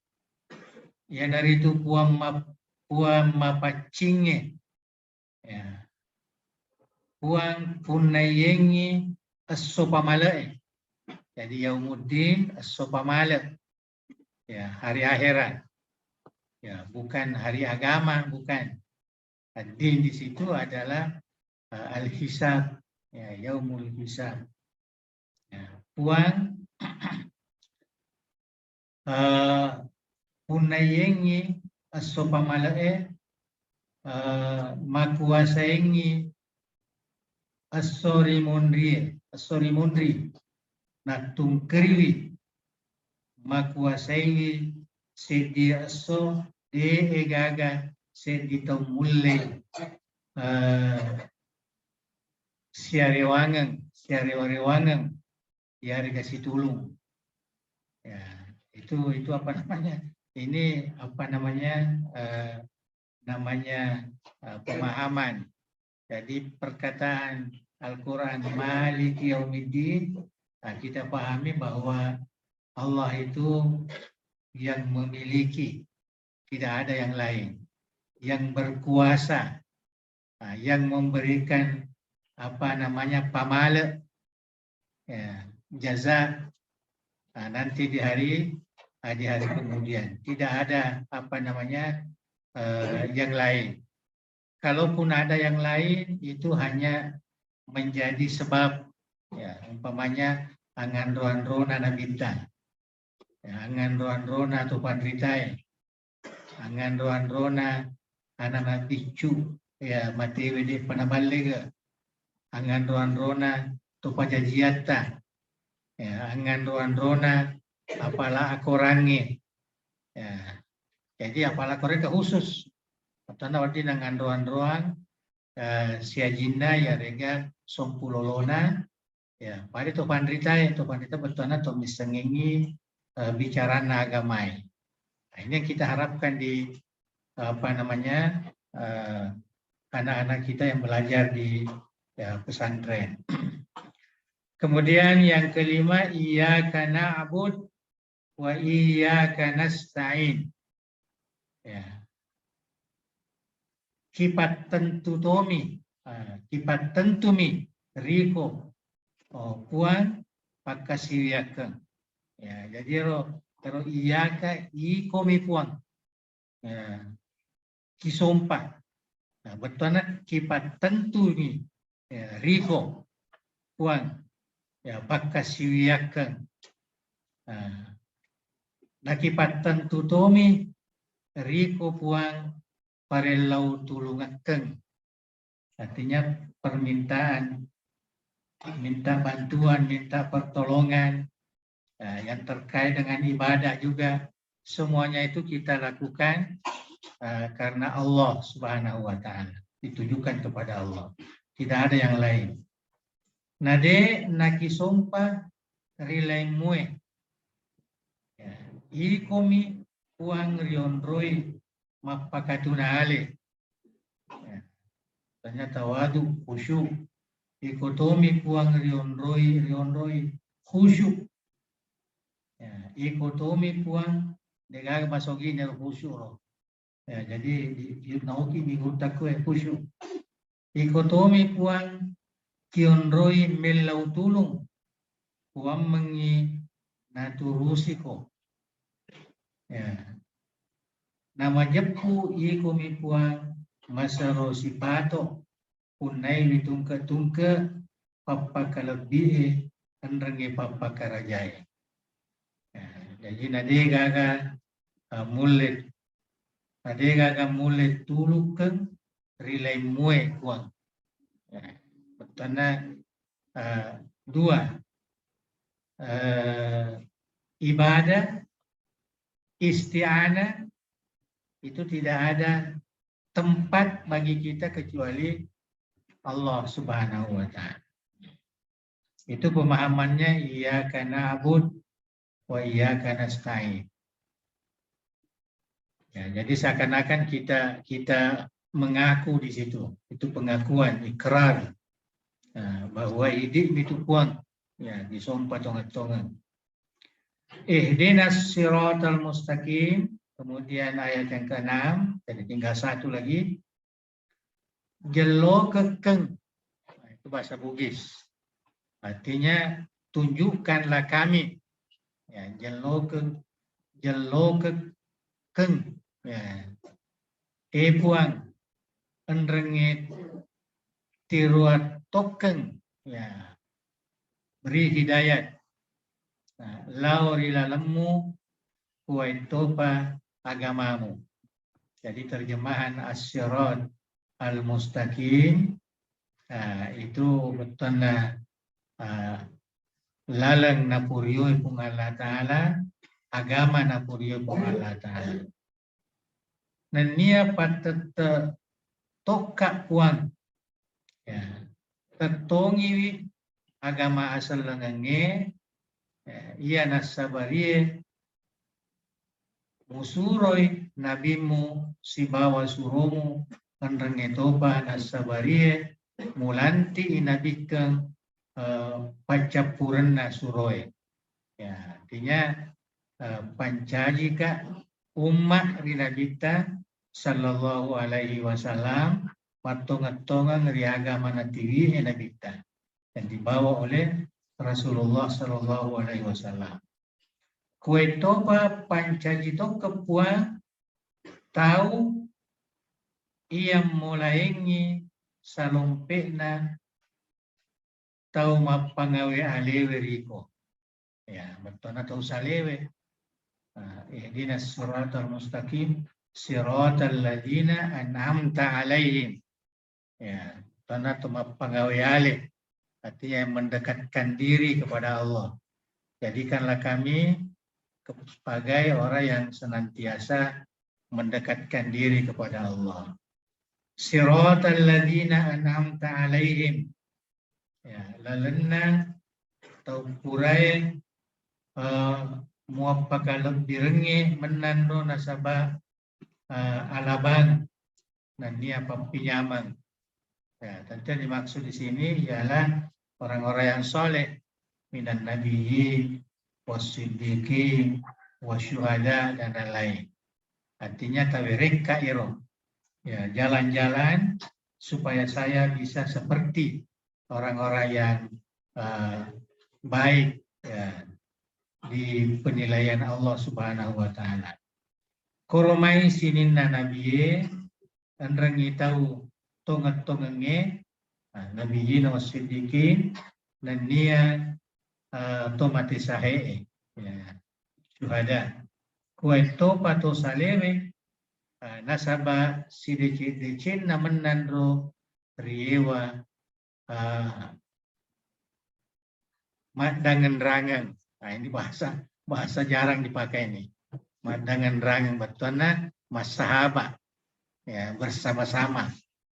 Yang dari itu puan mapacinge, ya, puan punayengi as-sopamalae. Jadi Yaumuddin as-sopamala, ya, hari akhirat, ya, bukan hari agama, bukan. Ad-din di situ adalah al-hisab, ya, yaumul hisab. Ya, puan punayengi as-sopamalae, makuasaengi as-sorimundri natungkriwi makuasaengi sedi aso de egaga sedi taumulle siarewangan ya dikasih tulung. Ya, itu apa namanya? Ini apa namanya? Pemahaman. Jadi perkataan Al-Quran Maliki Yaumiddin, kita pahami bahwa Allah itu yang memiliki, tidak ada yang lain, yang berkuasa, yang memberikan apa namanya pamala, ya, jaza, nanti di hari kemudian. Tidak ada apa namanya yang lain. Kalaupun ada yang lain, itu hanya menjadi sebab, ya, umpamanya angan roan-rona na bintang, ya, angan roan-rona tu pandritai, angan roan-rona anak picu, ya, mati wede panabalega, angan roan-rona tu pajajiata, ya, angan roan-rona apalah akorangi, ya, jadi apalah koreka khusus. Tanda waktu dengan roan-roan siajina ya rega sompulolona, ya, pada to pandrita betulnya to misengengi bicara agamai. Nah, ini yang kita harapkan di apa namanya anak-anak kita yang belajar di, ya, pesantren. Kemudian yang kelima, iyyaka na'bud wa iyyaka nasta'in. Ya. Kipat tentu tomi, kipat tentu mi, riko, puan, pakasiriakan. Ya, jadi kalau iyaka iko mi puan, ya, kisompa. Nah, betulnya kipat tentu mi, ya, riko, puan, ya, pakasiriakan. Nah, kipat tentu tomi, riko puan, parelau tulungaken, artinya permintaan, minta bantuan, minta pertolongan, yang terkait dengan ibadah juga, semuanya itu kita lakukan karena Allah Subhanahu wa Ta'ala, ditujukan kepada Allah, tidak ada yang lain. Nade nakisompa rilai mue, ikomi uang rionroi mapakatuna ale, ternyata wadu khusyuk, ikotomi puang rionroi khusyuk, ya, ikotomi puang degaga masoginya khusyuk, ya, jadi di nauki migutakue khusyuk, ikotomi puang kionroi melau tulung puang mengi naturusiko, ya, nama jepu ikomi puang masaro sipato punai ditungke-tungke papa kalebih andrenge papa karajai. Jadi nade gaga mulet tulukan rilai mue kuang. Betana dua ibadah isti'anah itu tidak ada tempat bagi kita kecuali Allah Subhanahu wa Ta'ala. Itu pemahamannya iyyaka na'bud wa iyyaka nasta'in. Ya, jadi seakan-akan kita mengaku di situ. Itu pengakuan, ikrar bahwa hidup itu kuang. Ya, disompa tongat-tongat. Ihdinas siratal mustaqim. Kemudian ayat yang ke-6, jadi tinggal satu lagi. Jelo kekeng. Itu bahasa Bugis. Artinya tunjukkanlah kami. Ya, jelo kekeng. Ya. Puang enrengit tiruat tokeng. Ya. Beri hidayat. Nah, laurila lemu kuaitopa agamamu. Jadi terjemahan as-sirat al-mustaqim itu betulnya lalang napurio pun Allah Ta'ala, agama napurio pun Allah Ta'ala. Nania patata toka puan, ya, tetongi agama asal lengange, ia nasabarie musuroi nabimu si bawa surumu penrengetoba nasabarie mulanti inabikeng pacapurna suroi. Ya, artinya pancajika umat rinabita sallallahu alaihi wasallam patongan-tongan riagama natiwi enabita yang dibawa oleh Rasulullah sallallahu alaihi wasallam. Kue toba pancajito kepuang tahu ia mulaingi salumpekna tahu mapangawe alewe riko. Ya, betul atau salewe. Ihdinas siratal mustaqim siratal ladzina an'amta alaihim. Ya, betul atau mapangawe ale. Artinya mendekatkan diri kepada Allah. Jadikanlah kami sebagai orang yang senantiasa mendekatkan diri kepada Allah. Siratal ladzina an'amta alaihim. Ya, lalena atau purai muapakalam direnge menando nasabah alabang nani apa pinyaman. Ya, tentu dimaksud di sini ialah orang-orang yang soleh minan nabiyyin wasiddiqin wasyuhada dan lain-lain. Artinya tawirik kairo. Ya, jalan-jalan supaya saya bisa seperti orang-orang yang baik ya, di penilaian Allah Subhanahu wa Ta'ala. Koromai sininna nabiye andrangi tahu tongat-tongenge nabiyyin wasiddiqin dan nia tomatisahe ya syuhada kuaito pato salewe nasaba sidecin namenandro riewa madangan rangang. Nah, ini bahasa jarang dipakai ini. Madangan rangang betulnya masahabat ya bersama-sama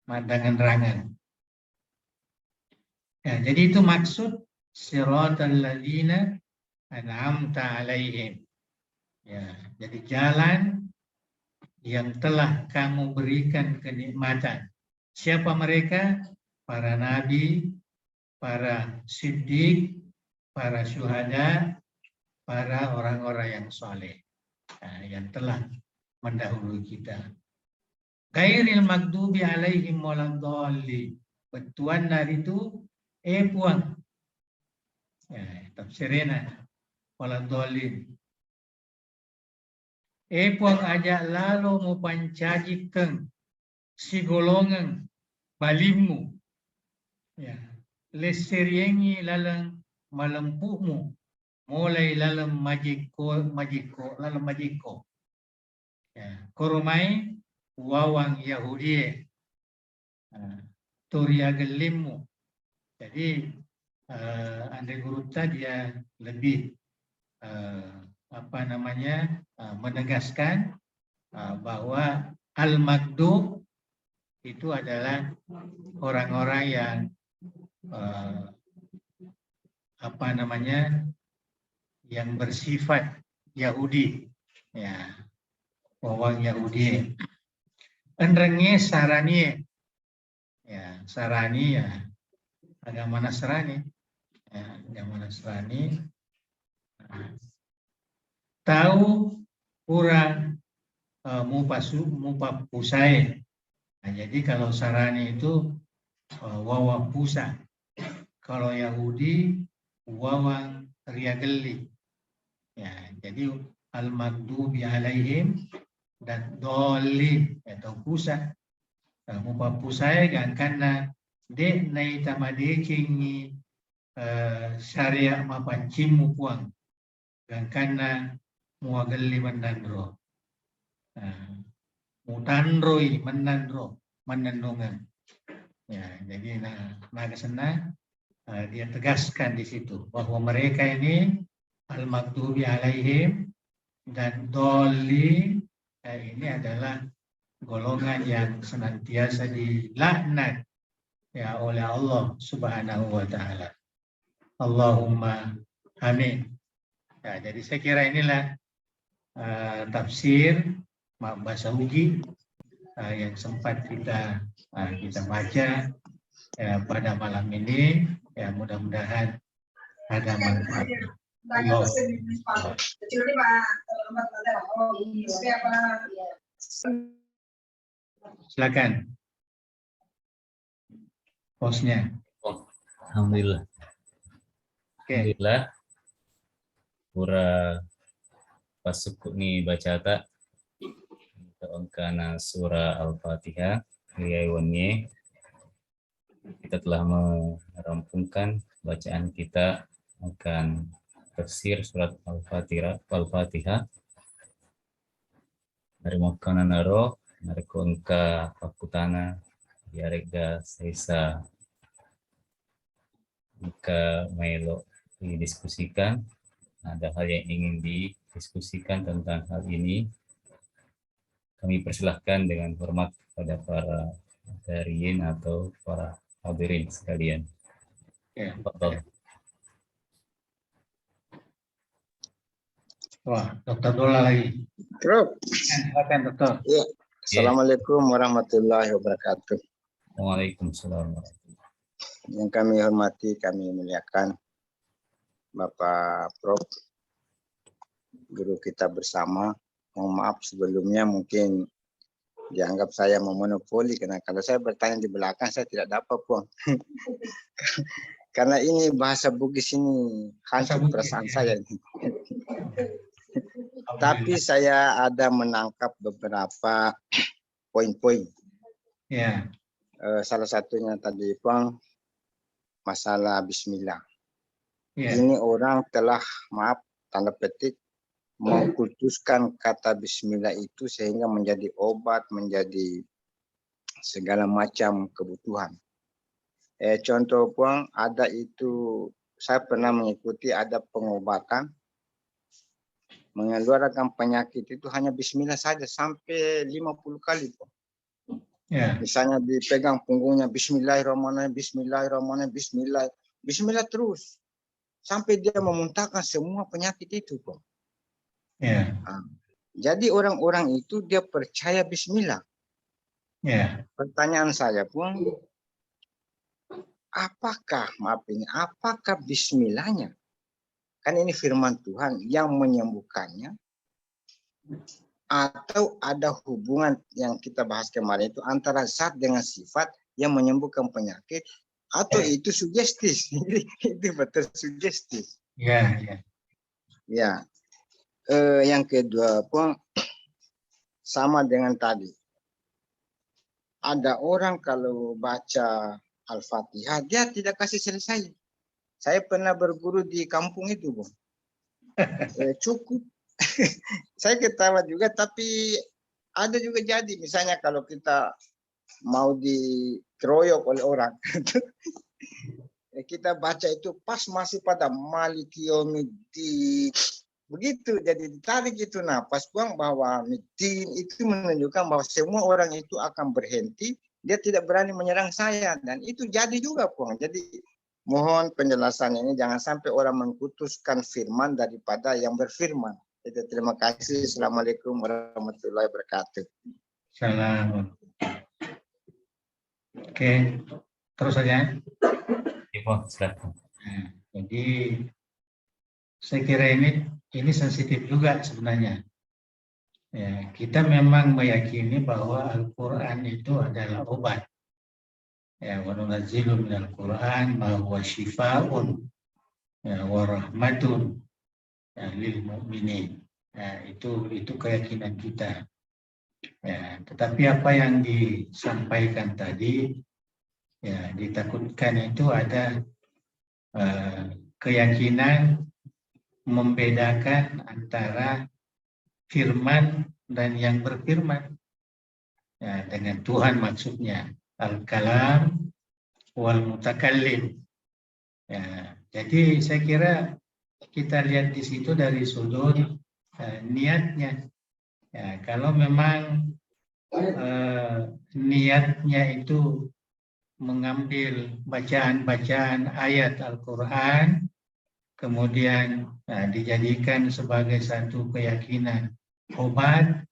madangan rangang. Ya, jadi itu maksud siratal ladzina an'amta alaihim. Ya, jadi jalan yang telah kamu berikan kenikmatan. Siapa mereka? Para nabi, para siddiq, para syuhada, para orang-orang yang soleh. Nah, yang telah mendahului kita. Ghairil maghdubi alaihim waladhdallin. Betuan dari itu puang. Ya, tafsirnya waladhdallin. Puang aja lalu mau pancajikan si golongan balimmu. Ya, lesiriengi lalang malempuhmu mulai lalang majiko lalang majiko. Ya, koromai wawang Yahudi Toria gelimu. Jadi Andre Guruta dia lebih menegaskan bahwa al-maghdub itu adalah orang-orang yang yang bersifat Yahudi, ya, wawang Yahudi. Enrenge sarani, ya, sarani ya agama Nasrani, ya, agama Nasrani. Tahu kurang mupapusai. Nah, jadi kalau sarani itu wawang pusa. Kalau Yahudi wawang riageli. Ya, jadi al-maghdubi alaihim dan dolin atau pusa. Mupapusai kan karena de nai tamade kingi syariah mapancim mupuang kan karena muagali menandro. Mutandroi menandro menandongan. Ya, jadi nagasana dia tegaskan di situ bahwa mereka ini al-maghdubi alaihim dan dolin ini adalah golongan yang senantiasa dilaknat ya oleh Allah Subhanahu wa taala. Allahumma amin. Ya, jadi saya kira inilah tafsir bahasa Ugi yang sempat kita baca pada malam ini. Ya, mudah-mudahan ada manfaat. Silakan. Hostnya.
Alhamdulillah. Alhamdulillah. Pura pasuk ni baca tak angkana surah Al-Fatihah riaywannya. Kita telah merampungkan bacaan kita akan tafsir surat Al-Fatihah dari makanan naro dari angka pakutana diarega saisa jika Melo didiskusikan, ada hal yang ingin didiskusikan tentang hal ini, kami persilahkan dengan hormat kepada para hadirin atau para hadirin sekalian.
Ya.
Betul.
Wah, Dokter Dola lagi.
Prof.
Silakan Dokter.
Ya. Assalamualaikum warahmatullahi wabarakatuh.
Waalaikumsalam.
Yang kami hormati, kami muliakan Bapak Prof, guru kita bersama. Mohon maaf sebelumnya mungkin dianggap saya memonopoli, karena kalau saya bertanya di belakang saya tidak dapat pun. Karena ini bahasa Bugis ini hancur perasaan saya. Tapi saya ada menangkap beberapa poin-poin.
Ya.
Salah satunya tadi Bang, masalah Bismillah.
Ya.
Ini orang telah, maaf tanda petik, mengkultuskan kata Bismillah itu sehingga menjadi obat, menjadi segala macam kebutuhan. Contoh Bang, ada itu saya pernah mengikuti, ada pengobatan mengeluarkan penyakit itu hanya Bismillah saja sampai 50 kali Bang.
Ya.
Misalnya dipegang punggungnya Bismillahirrahmanirrahim, Bismillahirrahmanirrahim, Bismillah terus sampai dia memuntahkan semua penyakit itu Bang.
Ya.
Jadi orang-orang itu dia percaya Bismillah.
Ya.
Pertanyaan saya Bang, apakah Bismillahnya? Kan ini firman Tuhan yang menyembuhkannya, atau ada hubungan yang kita bahas kemarin itu antara zat dengan sifat yang menyembuhkan penyakit, atau itu sugestif? Itu betul sugestif.
Ya. Ya.
Ya. Yang kedua pun sama dengan tadi. Ada orang kalau baca Al-Fatihah, dia tidak kasih selesai. Saya pernah berguru di kampung itu, Bung. Cukup. Saya ketawa juga, tapi ada juga jadi. Misalnya kalau kita mau dikeroyok oleh orang, kita baca itu pas masih pada Maliki Yaumiddin. Begitu, jadi ditarik itu. Nah, pas buang bahwa Middin itu menunjukkan bahwa semua orang itu akan berhenti, dia tidak berani menyerang saya. Dan itu jadi juga, Puang. Jadi mohon penjelasan ini, jangan sampai orang mengkutuskan firman daripada yang berfirman. Itu, terima kasih. Assalamualaikum warahmatullahi wabarakatuh.
Salam. Oke, terus saja.
Ibu, silakan.
Nah, jadi saya kira ini sensitif juga sebenarnya. Ya, kita memang meyakini bahwa Al-Quran itu adalah obat. Ya, wa nunazzilu minal Quran ma huwa syifaa'un wa rahmatun lil mu'minin. Ya, itu keyakinan kita. Ya, tetapi apa yang disampaikan tadi, ya, ditakutkan itu ada keyakinan membedakan antara firman dan yang berfirman. Ya, dengan Tuhan maksudnya al-kalam wal mutakallim. Ya, jadi saya kira kita lihat di situ dari sudut niatnya. Ya, kalau memang niatnya itu mengambil bacaan-bacaan ayat Al-Quran, kemudian dijadikan sebagai satu keyakinan obat,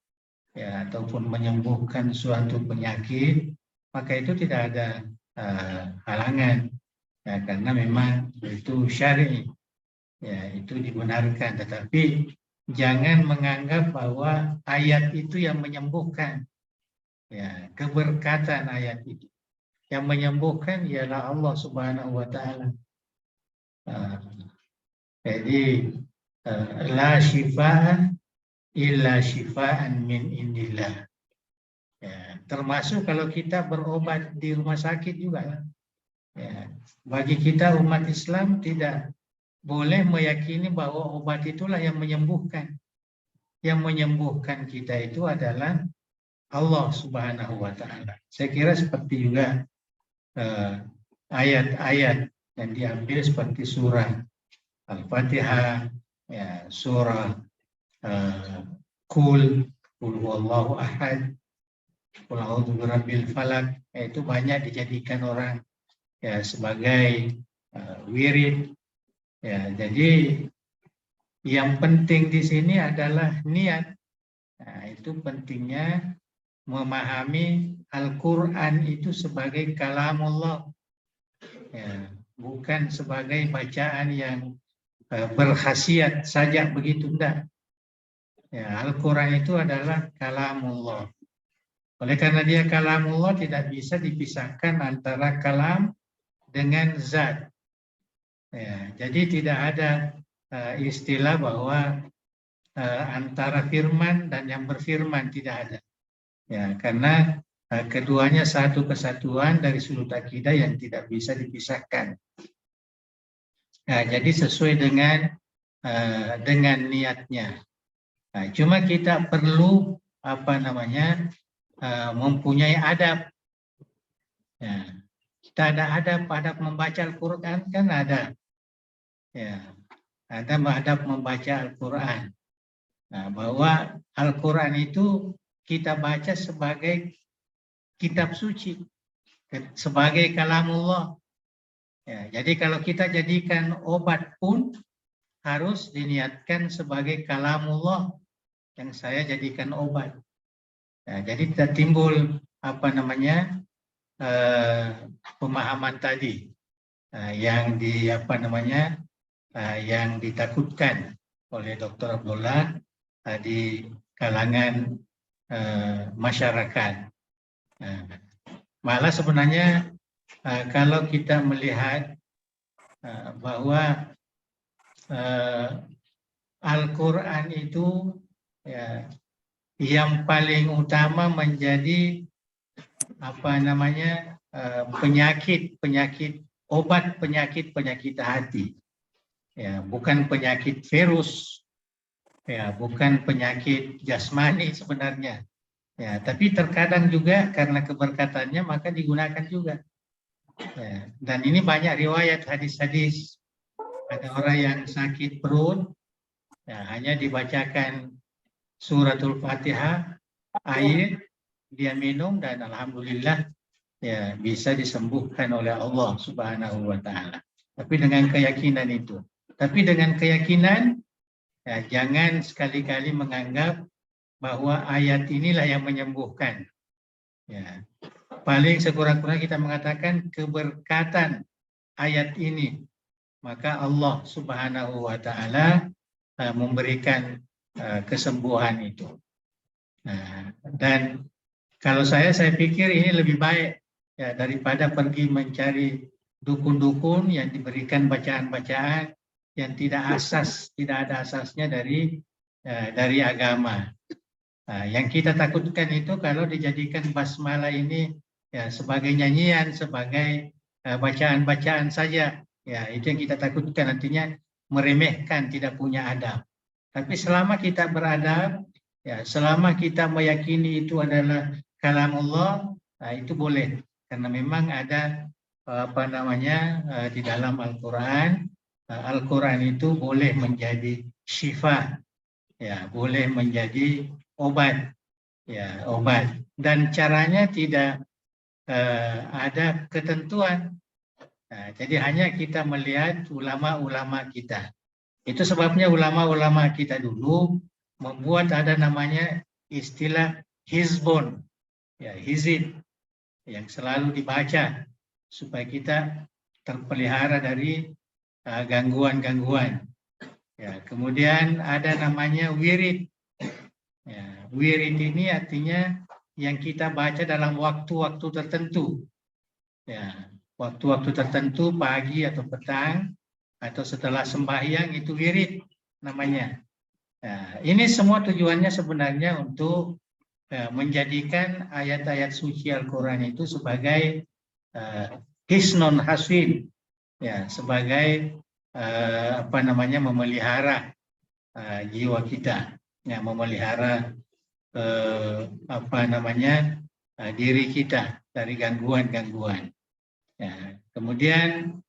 ya, ataupun menyembuhkan suatu penyakit, maka itu tidak ada halangan, ya, karena memang itu syar'i, ya, itu dibenarkan. Tetapi jangan menganggap bahwa ayat itu yang menyembuhkan, ya, keberkatan ayat itu. Yang menyembuhkan ialah Allah Subhanahu wa Ta'ala. Jadi la syifaa illa syifaan min indillah. Ya, termasuk kalau kita berobat di rumah sakit juga. Ya, bagi kita umat Islam tidak boleh meyakini bahwa obat itulah yang menyembuhkan. Yang menyembuhkan kita itu adalah Allah Subhanahu wa Ta'ala. Saya kira seperti juga ayat-ayat yang diambil seperti surah Al-Fatihah, ya, surah Qul huwallahu ahad, Qul a'udzu birabbil falaq, itu banyak dijadikan orang, ya, sebagai wirid. Ya, jadi yang penting di sini adalah niat. Nah, itu pentingnya memahami Al-Quran itu sebagai kalamullah, ya, bukan sebagai bacaan yang berkhasiat saja begitu, enggak. Ya, Al-Quran itu adalah kalamullah. Oleh karena dia kalamullah, tidak bisa dipisahkan antara kalam dengan zat. Ya, jadi tidak ada istilah bahwa antara firman dan yang berfirman, tidak ada. Ya, karena keduanya satu kesatuan dari sudut akidah yang tidak bisa dipisahkan. Nah, jadi sesuai dengan niatnya. Nah, cuma kita perlu mempunyai adab. Ya, kita ada adab membaca Al-Quran, kan ada. Ya, ada adab membaca Al-Quran. Nah, bahwa Al-Quran itu kita baca sebagai kitab suci, sebagai kalamullah. Ya, jadi kalau kita jadikan obat pun harus diniatkan sebagai kalamullah yang saya jadikan obat. Ya, jadi tidak timbul pemahaman tadi yang yang ditakutkan oleh Dr. Abdullah di kalangan masyarakat. Malah sebenarnya kalau kita melihat bahwa Al-Quran itu, ya, yang paling utama menjadi obat penyakit hati. Ya, bukan penyakit virus, ya, bukan penyakit jasmani sebenarnya. Ya, tapi terkadang juga karena keberkatannya maka digunakan juga. Ya, dan ini banyak riwayat hadis-hadis. Ada orang yang sakit perut, ya, hanya dibacakan suratul Fatihah, air, dia minum dan alhamdulillah ya bisa disembuhkan oleh Allah Subhanahu wa taala. Tapi dengan keyakinan itu. Tapi dengan keyakinan ya, jangan sekali-kali menganggap bahwa ayat inilah yang menyembuhkan. Ya. Paling sekurang-kurangnya kita mengatakan keberkatan ayat ini, maka Allah Subhanahu wa taala memberikan kesembuhan itu. Nah, dan kalau saya pikir ini lebih baik ya daripada pergi mencari dukun-dukun yang diberikan bacaan-bacaan yang tidak ada asasnya dari agama. Nah, yang kita takutkan itu kalau dijadikan basmalah ini ya sebagai nyanyian, sebagai bacaan-bacaan saja, ya itu yang kita takutkan, nantinya meremehkan, tidak punya adab. Tapi selama kita beradab, ya selama kita meyakini itu adalah kalam Allah, nah, itu boleh, karena memang ada di dalam Al-Quran, Al-Quran itu boleh menjadi syifa, ya boleh menjadi obat, ya obat, dan caranya tidak ada ketentuan. Nah, jadi hanya kita melihat ulama-ulama kita. Itu sebabnya ulama-ulama kita dulu membuat ada namanya istilah hizbun, ya hizib, yang selalu dibaca supaya kita terpelihara dari gangguan-gangguan. Ya, kemudian ada namanya wirid. Ya, wirid ini artinya yang kita baca dalam waktu-waktu tertentu. Ya, waktu-waktu tertentu pagi atau petang atau setelah sembahyang itu wirid namanya. Nah, ini semua tujuannya sebenarnya untuk menjadikan ayat-ayat suci Al-Quran itu sebagai hisnon hasin, ya sebagai memelihara jiwa kita, ya memelihara diri kita dari gangguan-gangguan. Ya, kemudian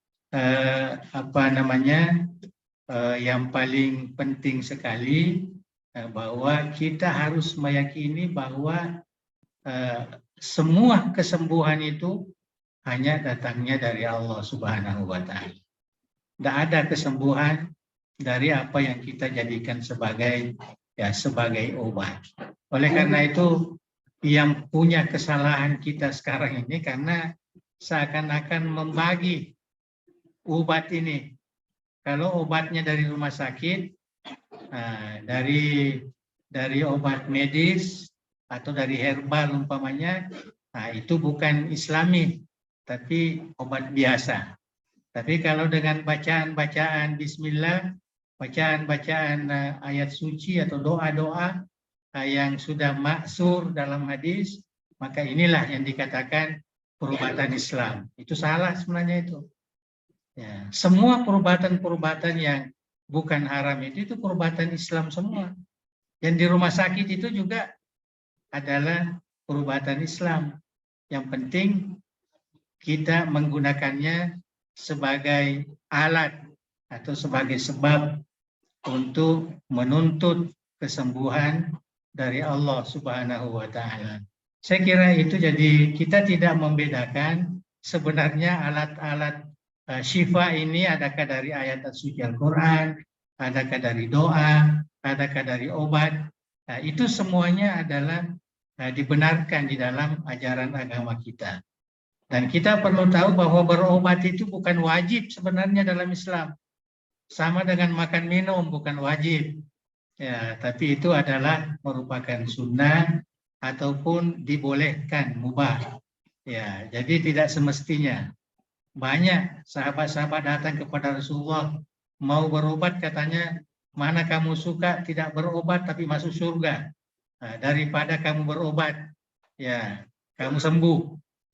yang paling penting sekali bahwa kita harus meyakini bahwa semua kesembuhan itu hanya datangnya dari Allah Subhanahu wa taala. Tidak ada kesembuhan dari apa yang kita jadikan sebagai obat. Oleh karena itu yang punya kesalahan kita sekarang ini karena seakan-akan membagi obat ini. Kalau obatnya dari rumah sakit, dari obat medis atau dari herbal umpamanya, nah itu bukan Islami, tapi obat biasa. Tapi kalau dengan bacaan-bacaan Bismillah, bacaan-bacaan ayat suci atau doa-doa yang sudah maksur dalam hadis, maka inilah yang dikatakan perubatan Islam. Itu salah sebenarnya itu. Ya, semua perubatan-perubatan yang bukan haram itu perubatan Islam semua. Yang di rumah sakit itu juga adalah perubatan Islam. Yang penting kita menggunakannya sebagai alat atau sebagai sebab untuk menuntut kesembuhan dari Allah Subhanahu wa taala. Saya kira itu, jadi kita tidak membedakan sebenarnya alat-alat syifa ini adakah dari ayat suci Al-Quran, adakah dari doa, adakah dari obat. Nah, itu semuanya adalah dibenarkan di dalam ajaran agama kita. Dan kita perlu tahu bahwa berobat itu bukan wajib sebenarnya dalam Islam. Sama dengan makan minum bukan wajib. Ya, tapi itu adalah merupakan sunnah ataupun dibolehkan, mubah. Ya, jadi tidak semestinya. Banyak sahabat-sahabat datang kepada Rasulullah mau berobat, katanya, mana kamu suka tidak berobat tapi masuk surga, nah, daripada kamu berobat ya kamu sembuh.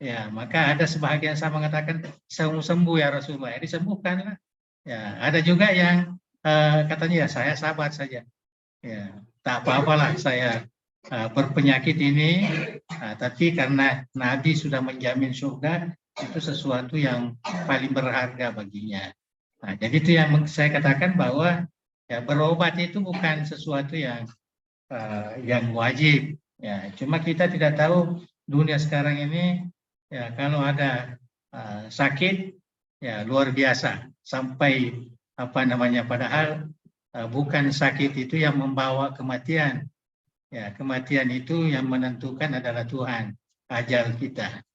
Ya, maka ada sebahagian saya mengatakan sembuh ya Rasulullah, ya disembuhkanlah. Ya, ada juga yang katanya ya saya sabar saja. Ya, tak apa-apalah saya berpenyakit ini, tapi karena Nabi sudah menjamin surga, itu sesuatu yang paling berharga baginya. Nah, jadi itu yang saya katakan bahwa ya berobat itu bukan sesuatu yang wajib. Ya, cuma kita tidak tahu dunia sekarang ini ya kalau ada sakit ya luar biasa sampai apa namanya, padahal bukan sakit itu yang membawa kematian. Ya, kematian itu yang menentukan adalah Tuhan, ajal kita.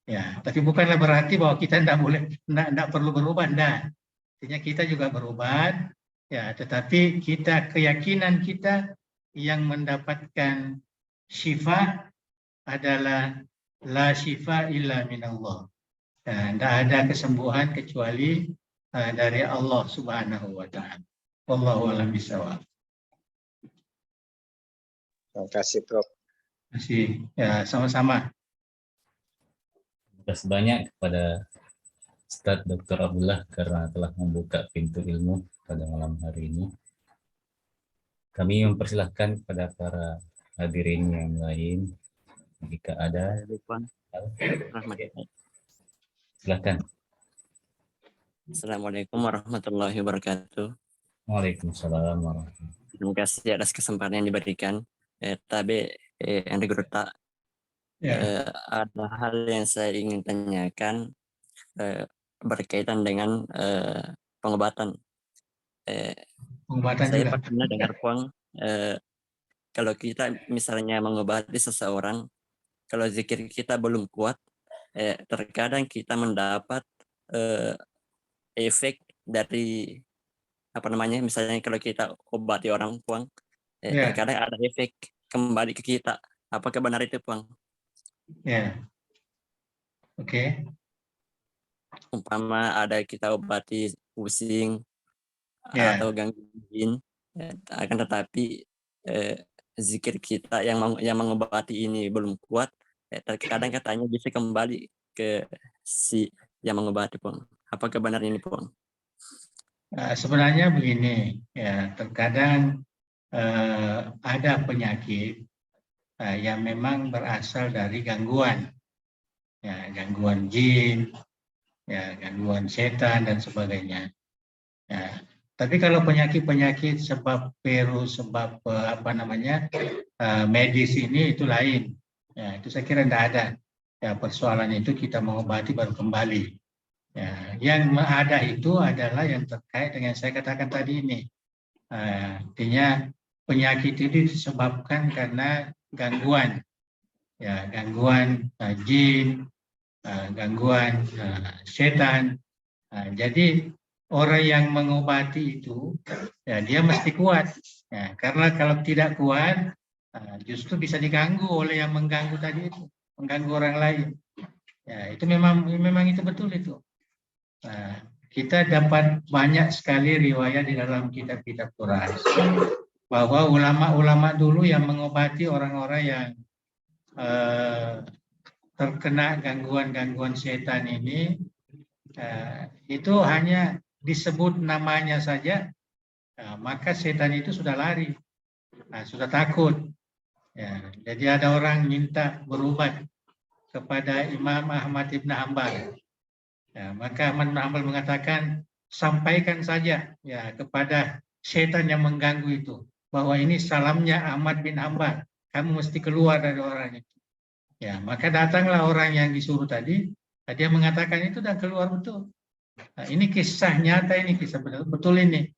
Ya, tapi bukanlah berarti bahwa kita tidak perlu berobat. Nah, artinya kita juga berobat, ya, tetapi keyakinan kita yang mendapatkan syifa adalah la syifa illa minallah. Tidak ada kesembuhan kecuali dari Allah Subhanahu wa taala. Wallahu a'lam bishawab.
Terima kasih Prof.
Terima kasih. Ya, sama-sama.
Terima kasih banyak kepada Ustadz Dr. Abdullah karena telah membuka pintu ilmu pada malam hari ini. Kami mempersilahkan kepada para hadirin yang lain jika ada. Silakan.
Assalamualaikum warahmatullahi wabarakatuh.
Waalaikumsalam warahmatullahi wabarakatuh.
Terima kasih atas kesempatan yang diberikan. Tapi Anda Gurta, ada hal yang saya ingin tanyakan berkaitan dengan pengobatan.
Pengobatan
Saya
juga.
pernah dengar Puang, kalau kita misalnya mengobati seseorang, kalau zikir kita belum kuat, terkadang kita mendapat efek dari apa namanya, misalnya kalau kita obati orang Puang, terkadang ada efek kembali ke kita. Apakah benar itu Puang?
Ya, oke.
Umpama ada kita obati pusing atau gangguan, akan tetapi zikir kita yang mengobati ini belum kuat, terkadang katanya bisa kembali ke si yang mengobati Puang. Apakah benar ini Puang?
Sebenarnya begini, ya terkadang ada penyakit yang memang berasal dari gangguan, ya gangguan jin, ya gangguan setan dan sebagainya. Ya, tapi kalau penyakit-penyakit sebab sebab medis ini itu lain. Ya, itu saya kira tidak ada. Ya, persoalan itu kita mengobati baru kembali. Ya, yang ada itu adalah yang terkait dengan saya katakan tadi ini. Artinya penyakit itu disebabkan karena gangguan, ya gangguan jin, gangguan setan. Jadi orang yang mengobati itu, ya dia mesti kuat. Ya, karena kalau tidak kuat, justru bisa diganggu oleh yang mengganggu tadi itu, mengganggu orang lain. Ya, itu memang itu betul itu. Kita dapat banyak sekali riwayat di dalam kitab-kitab Quran bahwa ulama-ulama dulu yang mengobati orang-orang yang terkena gangguan-gangguan setan ini, itu hanya disebut namanya saja, maka setan itu sudah lari, sudah takut. Ya, jadi ada orang minta berobat kepada Imam Ahmad bin Hanbal. Ya, maka Ahmad bin Hanbal mengatakan, sampaikan saja ya kepada setan yang mengganggu itu bahwa ini salamnya Ahmad bin Hanbal, kamu mesti keluar dari orang itu. Ya, maka datanglah orang yang disuruh tadi, dia mengatakan itu dan keluar betul. Nah, ini kisah nyata, ini kisah betul ini.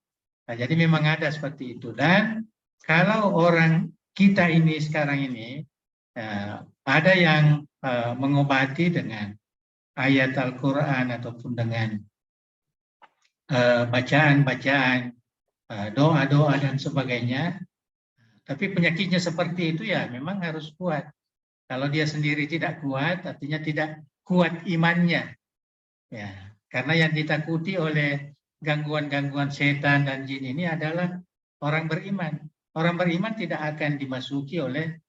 Nah, jadi memang ada seperti itu. Dan kalau orang kita ini sekarang ini ada yang mengobati dengan ayat Al-Quran ataupun dengan bacaan-bacaan, doa-doa dan sebagainya. Tapi penyakitnya seperti itu ya memang harus kuat. Kalau dia sendiri tidak kuat, artinya tidak kuat imannya. Ya, karena yang ditakuti oleh gangguan-gangguan setan dan jin ini adalah orang beriman. Orang beriman tidak akan dimasuki oleh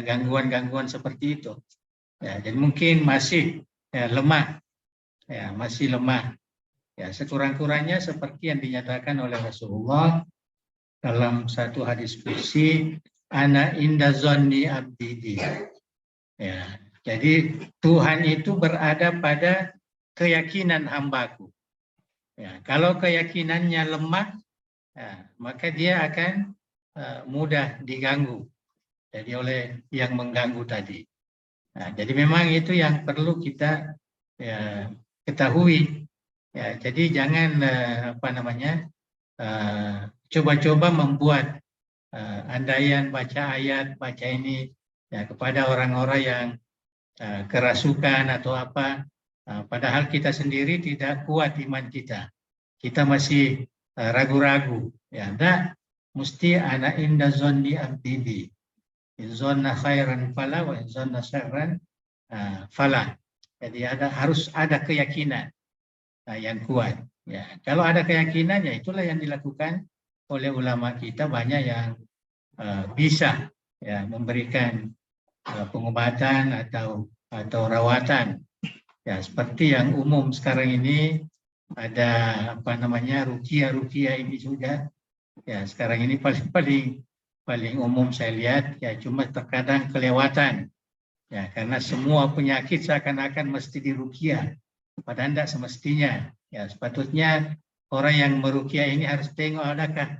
gangguan-gangguan seperti itu. Ya, jadi mungkin masih lemah, ya, masih lemah. Ya, sekurang-kurangnya seperti yang dinyatakan oleh Rasulullah dalam satu hadis qudsi, ana inda zonni abdi. Ya, jadi Tuhan itu berada pada keyakinan hambaku. Ya, kalau keyakinannya lemah, ya, maka dia akan mudah diganggu. Jadi oleh yang mengganggu tadi. Nah, jadi memang itu yang perlu kita ya, ketahui. Ya, jadi jangan coba-coba membuat andaian baca ayat, baca ini ya, kepada orang-orang yang kerasukan atau apa. Padahal kita sendiri tidak kuat iman kita. Kita masih ragu-ragu. Ya, enggak, mesti ana inda zonni abdi. Zonna khairan fala wa zonna syarran fala. Jadi harus ada keyakinan yang kuat. Ya, kalau ada keyakinan, ya itulah yang dilakukan oleh ulama kita, banyak yang bisa ya memberikan pengobatan atau rawatan. Ya, seperti yang umum sekarang ini ada ruqyah ini juga. Ya, sekarang ini paling umum saya lihat, ya cuma terkadang kelewatan. Ya, karena semua penyakit seakan-akan mesti diruqyah. Padahal tidak semestinya. Ya, sepatutnya orang yang meruqyah ini harus tengok adakah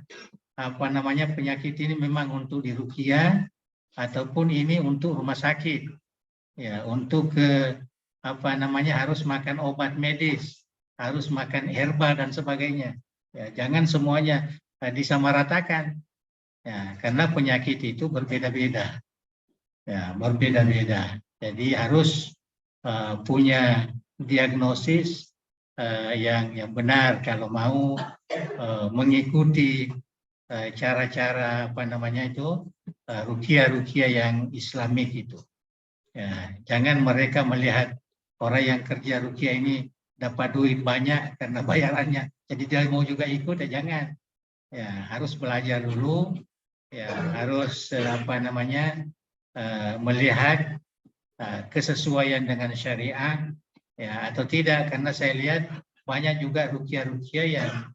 penyakit ini memang untuk diruqyah ataupun ini untuk rumah sakit. Ya, untuk harus makan obat medis, harus makan herbal dan sebagainya. Ya, jangan semuanya disamaratakan. Ya, karena penyakit itu berbeda-beda. Ya, berbeda-beda. Jadi harus punya diagnosis yang benar kalau mau mengikuti cara-cara ruqyah yang Islamik itu. Ya, jangan mereka melihat orang yang kerja ruqyah ini dapat duit banyak karena bayarannya, jadi dia mau juga ikut, ya jangan. Ya, harus belajar dulu. Ya, harus melihat kesesuaian dengan syariat, ya atau tidak, karena saya lihat banyak juga ruqyah yang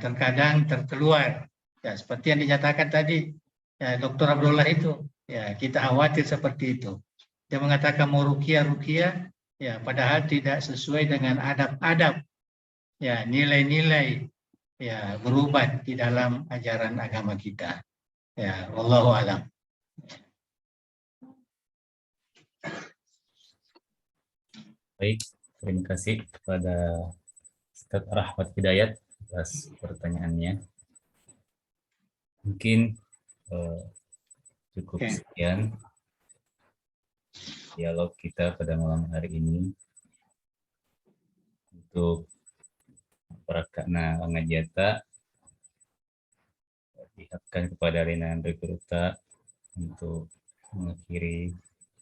terkadang terkeluar, ya seperti yang dinyatakan tadi ya, Dr. Abdullah itu, ya kita khawatir seperti itu. Dia mengatakan mau ruqyah, ya padahal tidak sesuai dengan adab-adab, ya nilai-nilai ya berubat di dalam ajaran agama kita. Ya, wallahu a'lam.
Baik, terima kasih kepada Ustaz Rahmat Hidayat atas pertanyaannya. Mungkin cukup sekian dialog kita pada malam hari ini untuk Prakana Wangajata. Diharapkan kepada Rina Rekruta untuk mengakhiri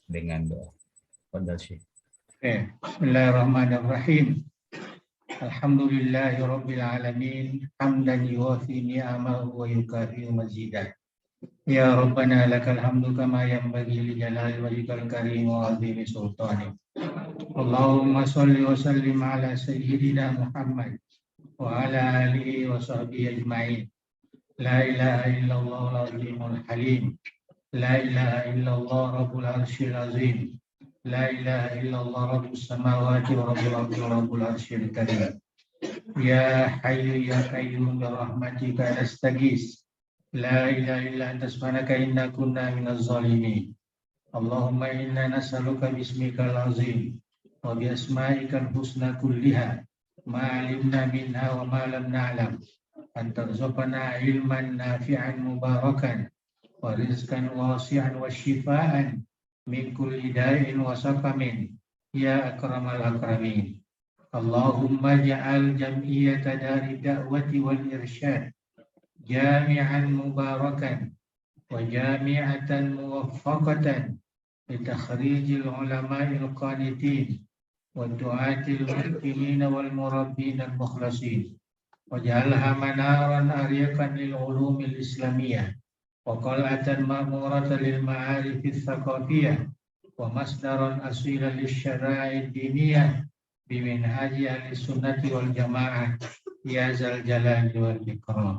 dengan doa. Fadhal Syekh.
Bismillahirrahmanirrahim. Alhamdulillahirabbil alamin, hamdan yuwafi ni'amahu wa yukafi mazidah. Ya Rabbana lakal hamdu kama yanbaghi li jalali wajhikal karim wa 'azimi sultanik. Allahumma shalli wa sallim ala sayyidina Muhammad wa ala alihi wa sahbihi ajma'in. La ilaha illallah al-azimul halim. La ilaha illallah rabbul arsyil azim. La ilaha illallah rabbus samawati wa rabbul ardi wa rabbul arsyil karim. Ya hayyu ya qayyum bi rahmatika nastaghis. La ilaha illa anta subhanaka inna kunna minaz zalimin. Allahumma inna nas'aluka bismikal azim wa bi asma'ikal husna kulliha ma 'alimna minha wa ma lam na'lam. Antarzuqna ilman nafi'an mubarakan wa rizqan wasi'an wa shifaan min kulli da'in wa saqamin ya akramal akramin. Allahumma ja'al jam'iyyata dari da'wati wal irsyad jami'an mubarakan wa jami'atan muwaffaqatan li takhrijil ulama'il qanitin wa du'atil muhkimin wal murabbin al mukhlasin. Waj'alha manaran aryakan lil ulumil islamiyah wa qal'atan ma'muratan lil ma'arifis thaqafiyah ومصدرا أصيلا للشرائع الدينية بمنهاج أهل السنة والجماعة يا ذا الجلال والإكرام.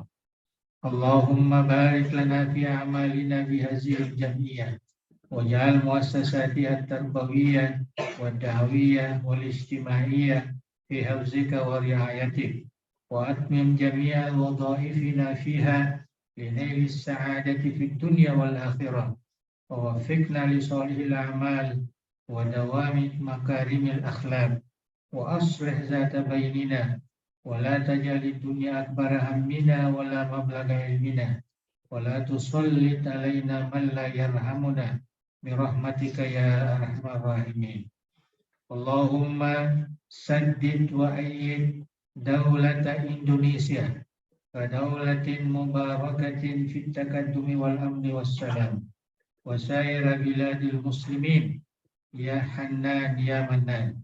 اللهم بارك لنا في أعمالنا بهذه الجمعية، واجعل مؤسساتها التربوية والدعوية والاجتماعية في حفظك ورعايتك، وأتمم جميع وظائفنا فيها لنيل السعادة في الدنيا والآخرة، ووفقنا لصالح الأعمال ودوام مكارم الأخلاق، وأصلح ذات بيننا، ولا تجعل الدنيا أكبر همنا ولا مبلغ علمنا، ولا تسلط علينا من لا يرحمنا برحمتك يا أرحم الراحمين. اللهم سدد وأيد دولة إندونيسيا كدولة مباركة في التقدم والأمن والسلام، وسائر بلاد المسلمين يا حنان يا منان.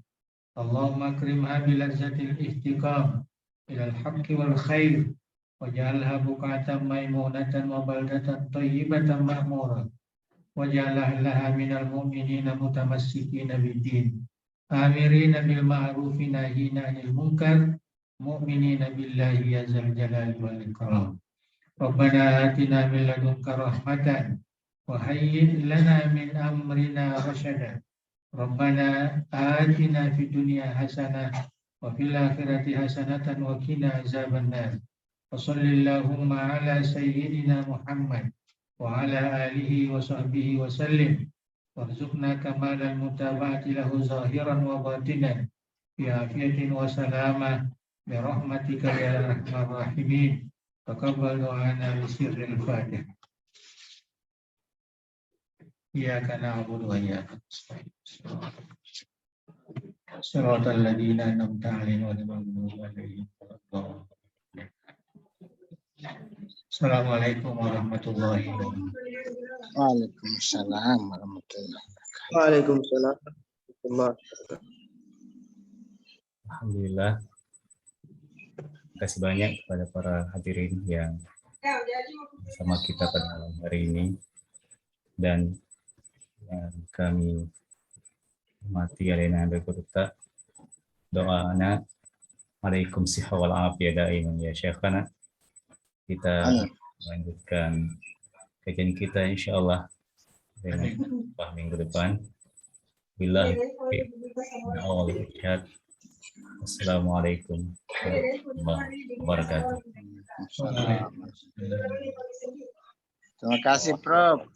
اللهم اكرمها بلذة الاحتكام إلى الحق والخير، واجعلها بقعة ميمونة وبلدة طيبة مأمورة، واجعل أهلها من المؤمنين متمسكين بالدين، آمرين بالمعروف ناهين عن المنكر، مؤمنين بالله يا ذا الجلال والإكرام. ربنا آتنا من لدنك رحمة وهيئ لنا من أمرنا رشدا. ربنا آتنا في الدنيا حسنة وفي الآخرة حسنة وقنا عذاب النار. وصل اللهم على سيدنا محمد وعلى آله وصحبه وسلم، وارزقنا كمال المتابعة له ظاهرا وباطنا في عافية وسلامة برحمتك يا أرحم الراحمين. تقبل دعانا بسر الفاتحة. إياك نعبد وإياك نستعين صراط الذين أنعمت عليهم غير المغضوب عليهم ولا الضالين. Assalamualaikum warahmatullahi wabarakatuh.
Waalaikumsalam warahmatullahi wabarakatuh.
Waalaikumsalam.
Alhamdulillah. Terima kasih banyak kepada para hadirin yang bersama kita pada malam hari ini, dan yang kami hormati alena berkata doa anak alaikum sihha wal afiyah daiman ya syekhana. Kita lanjutkan kajian kita insyaallah dengan minggu depan. Billahi taufiq. Assalamualaikum warahmatullahi wabarakatuh.
Terima kasih Prof.